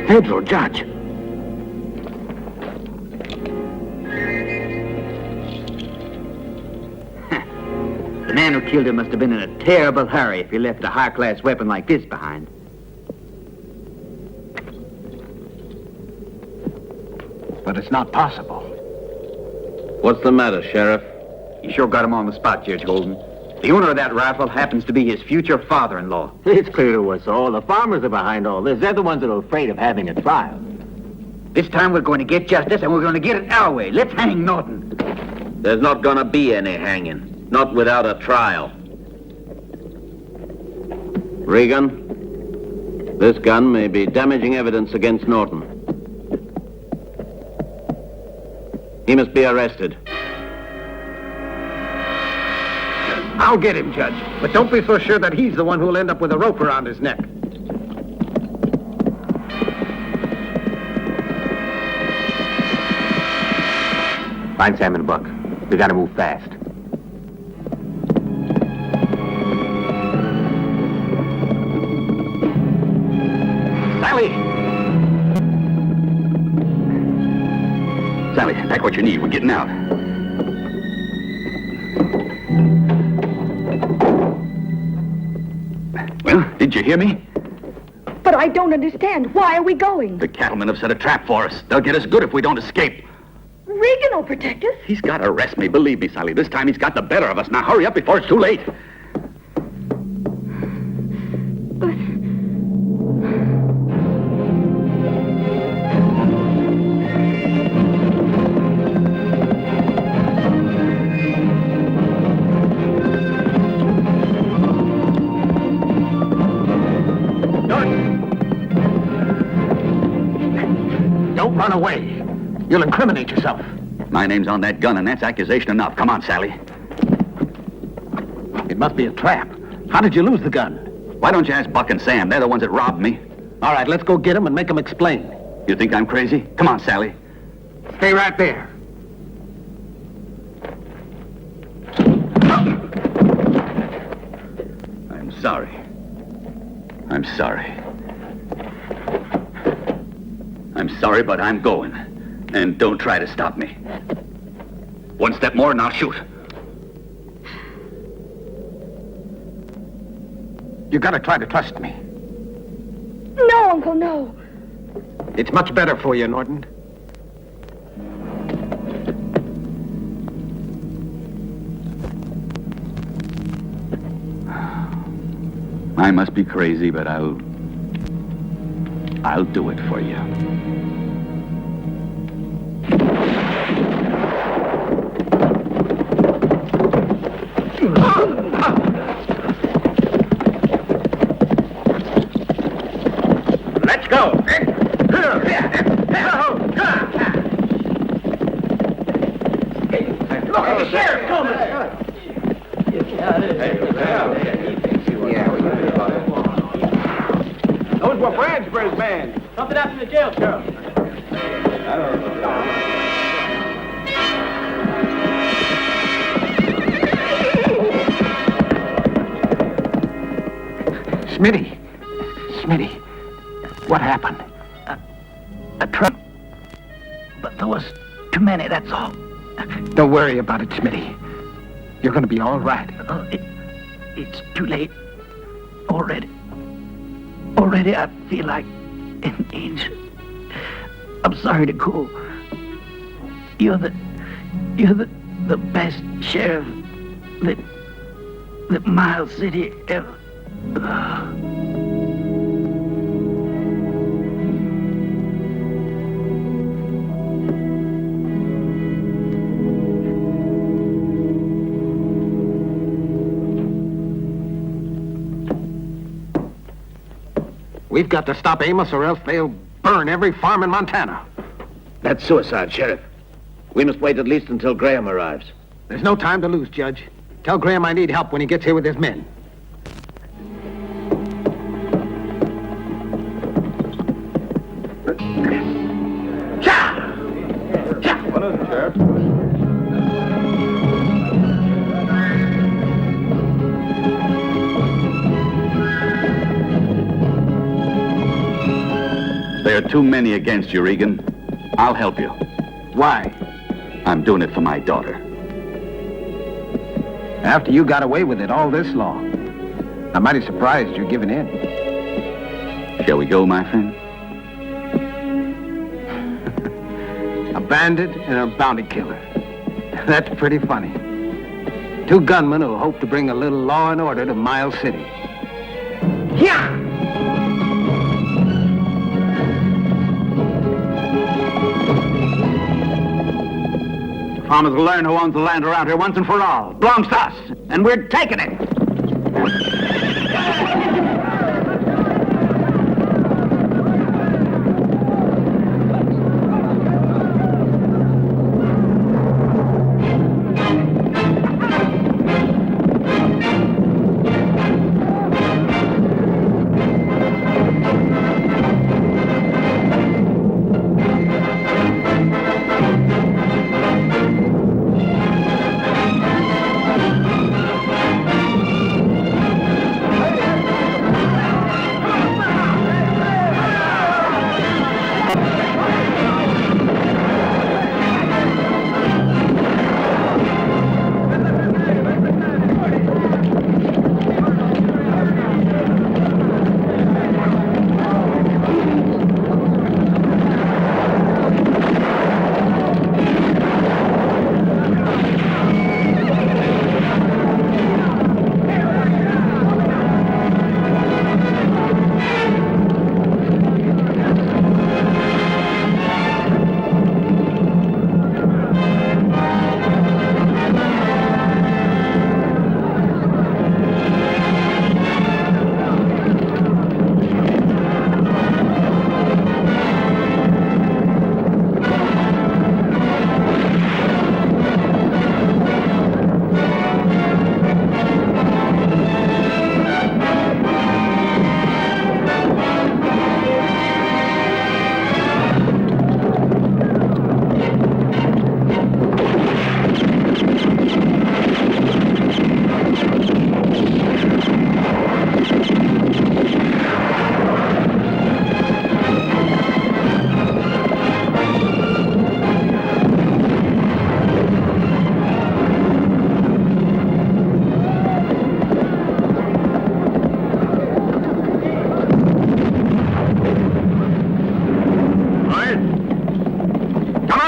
federal judge. The man who killed him must have been in a terrible hurry if he left a high-class weapon like this behind. But it's not possible. What's the matter, Sheriff? You sure got him on the spot, Judge Holden. The owner of that rifle happens to be his future father-in-law. It's clear to us all. The farmers are behind all this. They're the ones that are afraid of having a trial. This time we're going to get justice, and we're going to get it our way. Let's hang Norton. There's not gonna be any hanging. Not without a trial. Regan, this gun may be damaging evidence against Norton. He must be arrested. I'll get him, Judge. But don't be so sure that he's the one who'll end up with a rope around his neck. Find Sam and Buck. We gotta move fast. Sally! Sally, pack what you need. We're getting out. Well, did you hear me? But I don't understand. Why are we going? The cattlemen have set a trap for us. They'll get us good if we don't escape. Regan will protect us. He's got to arrest me. Believe me, Sally. This time he's got the better of us. Now hurry up before it's too late. Don't run away. You'll incriminate yourself. My name's on that gun, and that's accusation enough. Come on, Sally. It must be a trap. How did you lose the gun? Why don't you ask Buck and Sam? They're the ones that robbed me. All right, let's go get them and make them explain. You think I'm crazy? Come on, Sally. Stay right there. I'm sorry. I'm sorry. I'm sorry, but I'm going. And don't try to stop me. One step more and I'll shoot. You gotta try to trust me. No, Uncle, no. It's much better for you, Norton. I must be crazy, but I'll do it for you. Let's go. Look at the sheriff, Coleman. Those were Bradsbury's band. Something happened in the jail, Sheriff. Smitty, what happened? A truck. But there was too many, that's all. Don't worry about it, Smitty. You're going to be all right. It's too late. Already I feel like an angel. I'm sorry to go. You're the best sheriff that Miles City ever... We've got to stop Amos or else they'll burn every farm in Montana. That's suicide, Sheriff. We must wait at least until Graham arrives. There's no time to lose, Judge. Tell Graham I need help when he gets here with his men. What is it, Sheriff? There are too many against you, Regan. I'll help you. Why? I'm doing it for my daughter. After you got away with it all this long, I'm mighty surprised you're giving in. Shall we go, my friend? A bandit and a bounty killer. That's pretty funny. Two gunmen who hope to bring a little law and order to Miles City. Yeah! Farmers will learn who owns the land around here once and for all. Belongs to us, and we're taking it.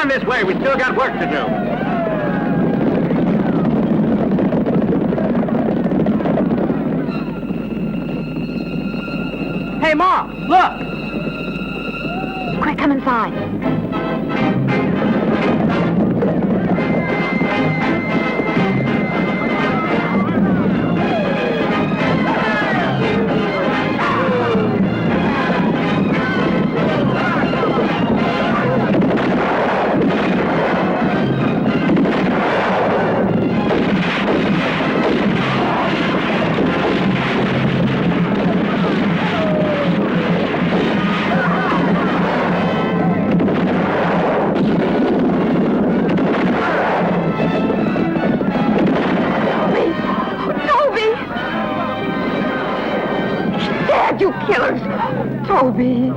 This way, we still got work to do. Hey, Ma, look! Quick, come inside. You killers! Toby!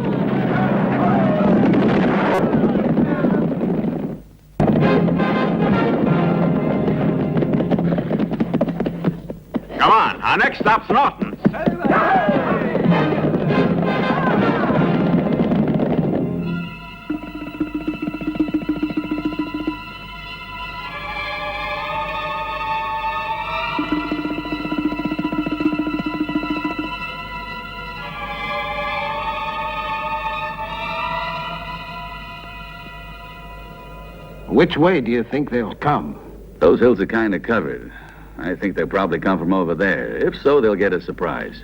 Come on, our next stop's Norton's. Which way do you think they'll come? Those hills are kind of covered. I think they'll probably come from over there. If so, they'll get a surprise.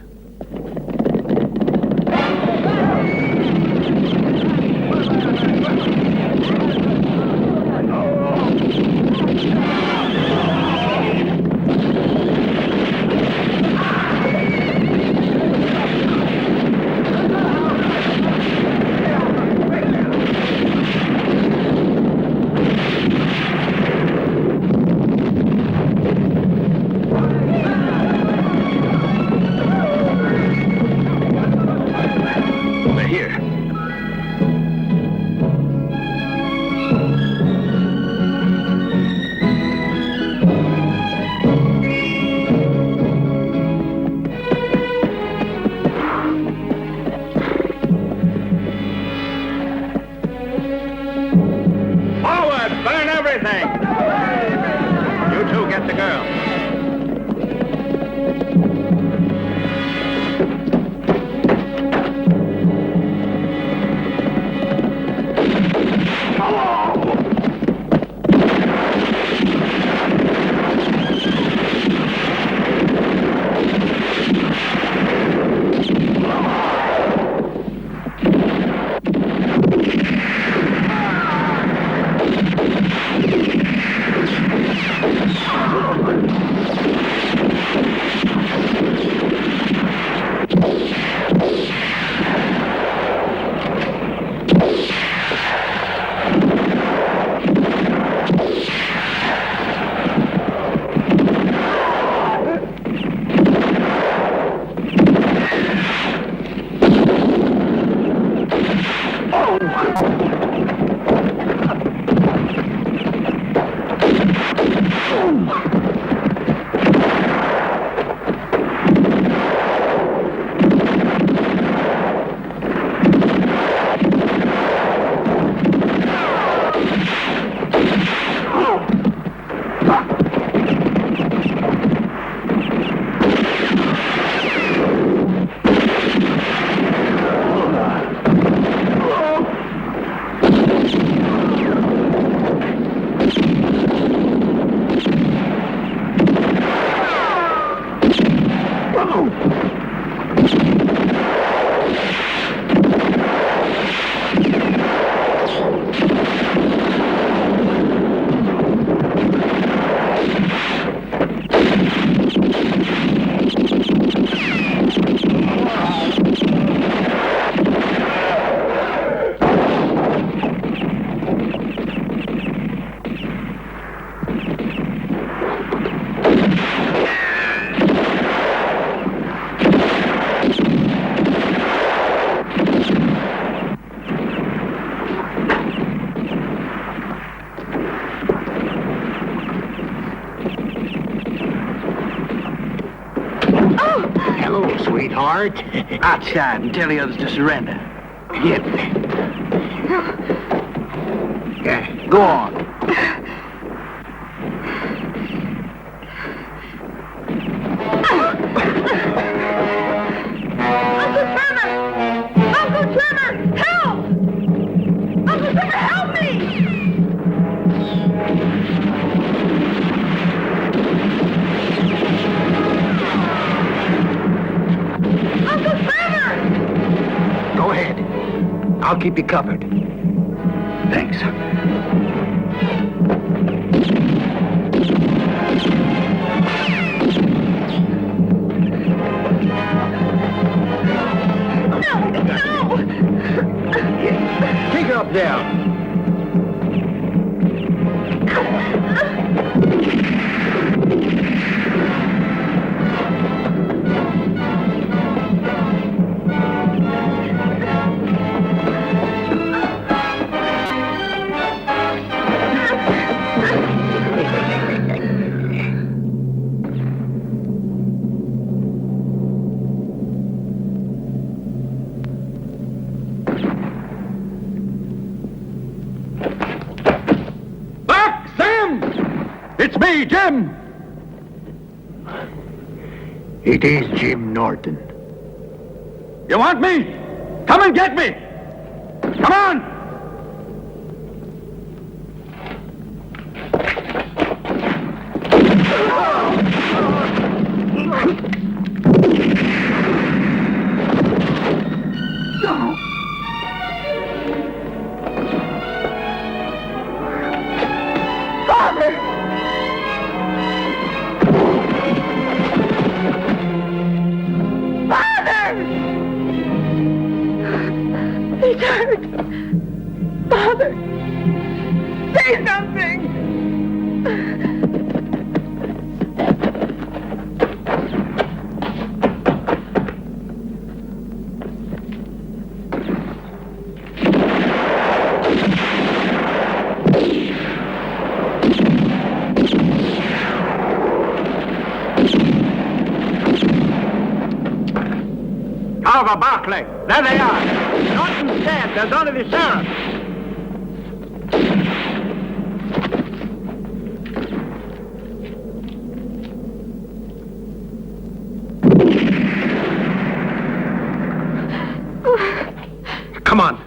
Sweetheart. Outside and tell the others to surrender. Get me. Yeah, go on. Uncle Thomas! Help me! Uncle Trevor! Go ahead. I'll keep you covered. Thanks. Take her up there. It's me, Jim! It is Jim Norton. You want me? Come and get me! Come on! He's hurt. Father, say something. Carver, Barclay, there they are. Norton's dead. There's only the sheriff. Come on.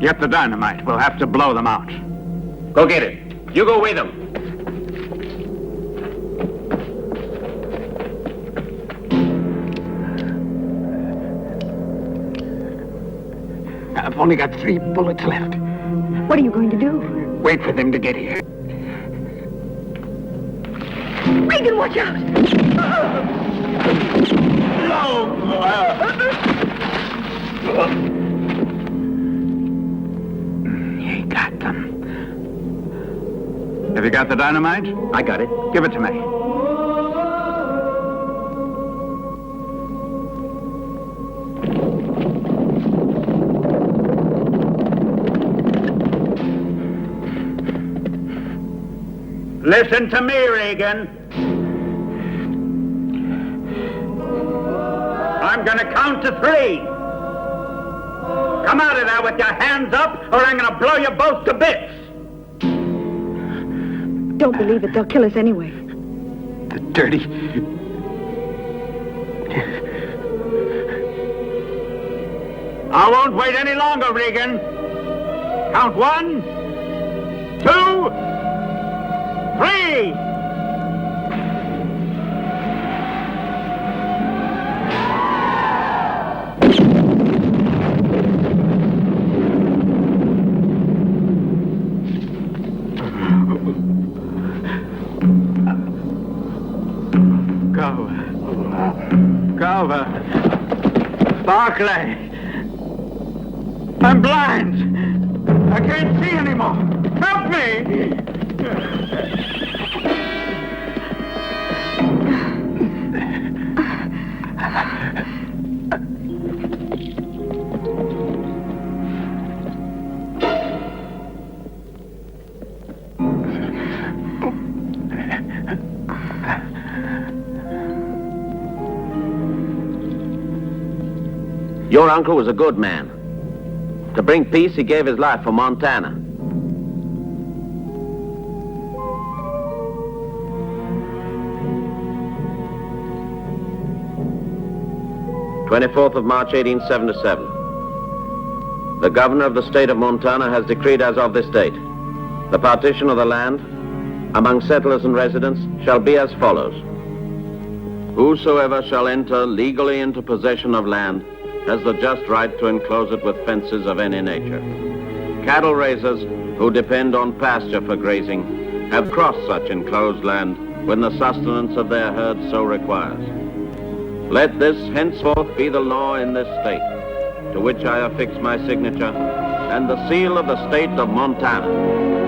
Get the dynamite. We'll have to blow them out. Go get it. You go with them. I've only got 3 bullets left. What are you going to do? Wait for them to get here. Regan, watch out! He got them. Have you got the dynamite? I got it. Give it to me. Listen to me, Regan. I'm gonna count to 3. Come out of there with your hands up, or I'm gonna blow you both to bits. Don't believe it. They'll kill us anyway. The dirty... I won't wait any longer, Regan. Count 1, 2, 3. Carver. Barclay. I'm blind. I can't see anymore. Help me! Your uncle was a good man. To bring peace, he gave his life for Montana. of March, 1877. The governor of the state of Montana has decreed as of this date, the partition of the land among settlers and residents shall be as follows. Whosoever shall enter legally into possession of land has the just right to enclose it with fences of any nature. Cattle raisers who depend on pasture for grazing have crossed such enclosed land when the sustenance of their herd so requires. Let this henceforth be the law in this state, to which I affix my signature and the seal of the state of Montana.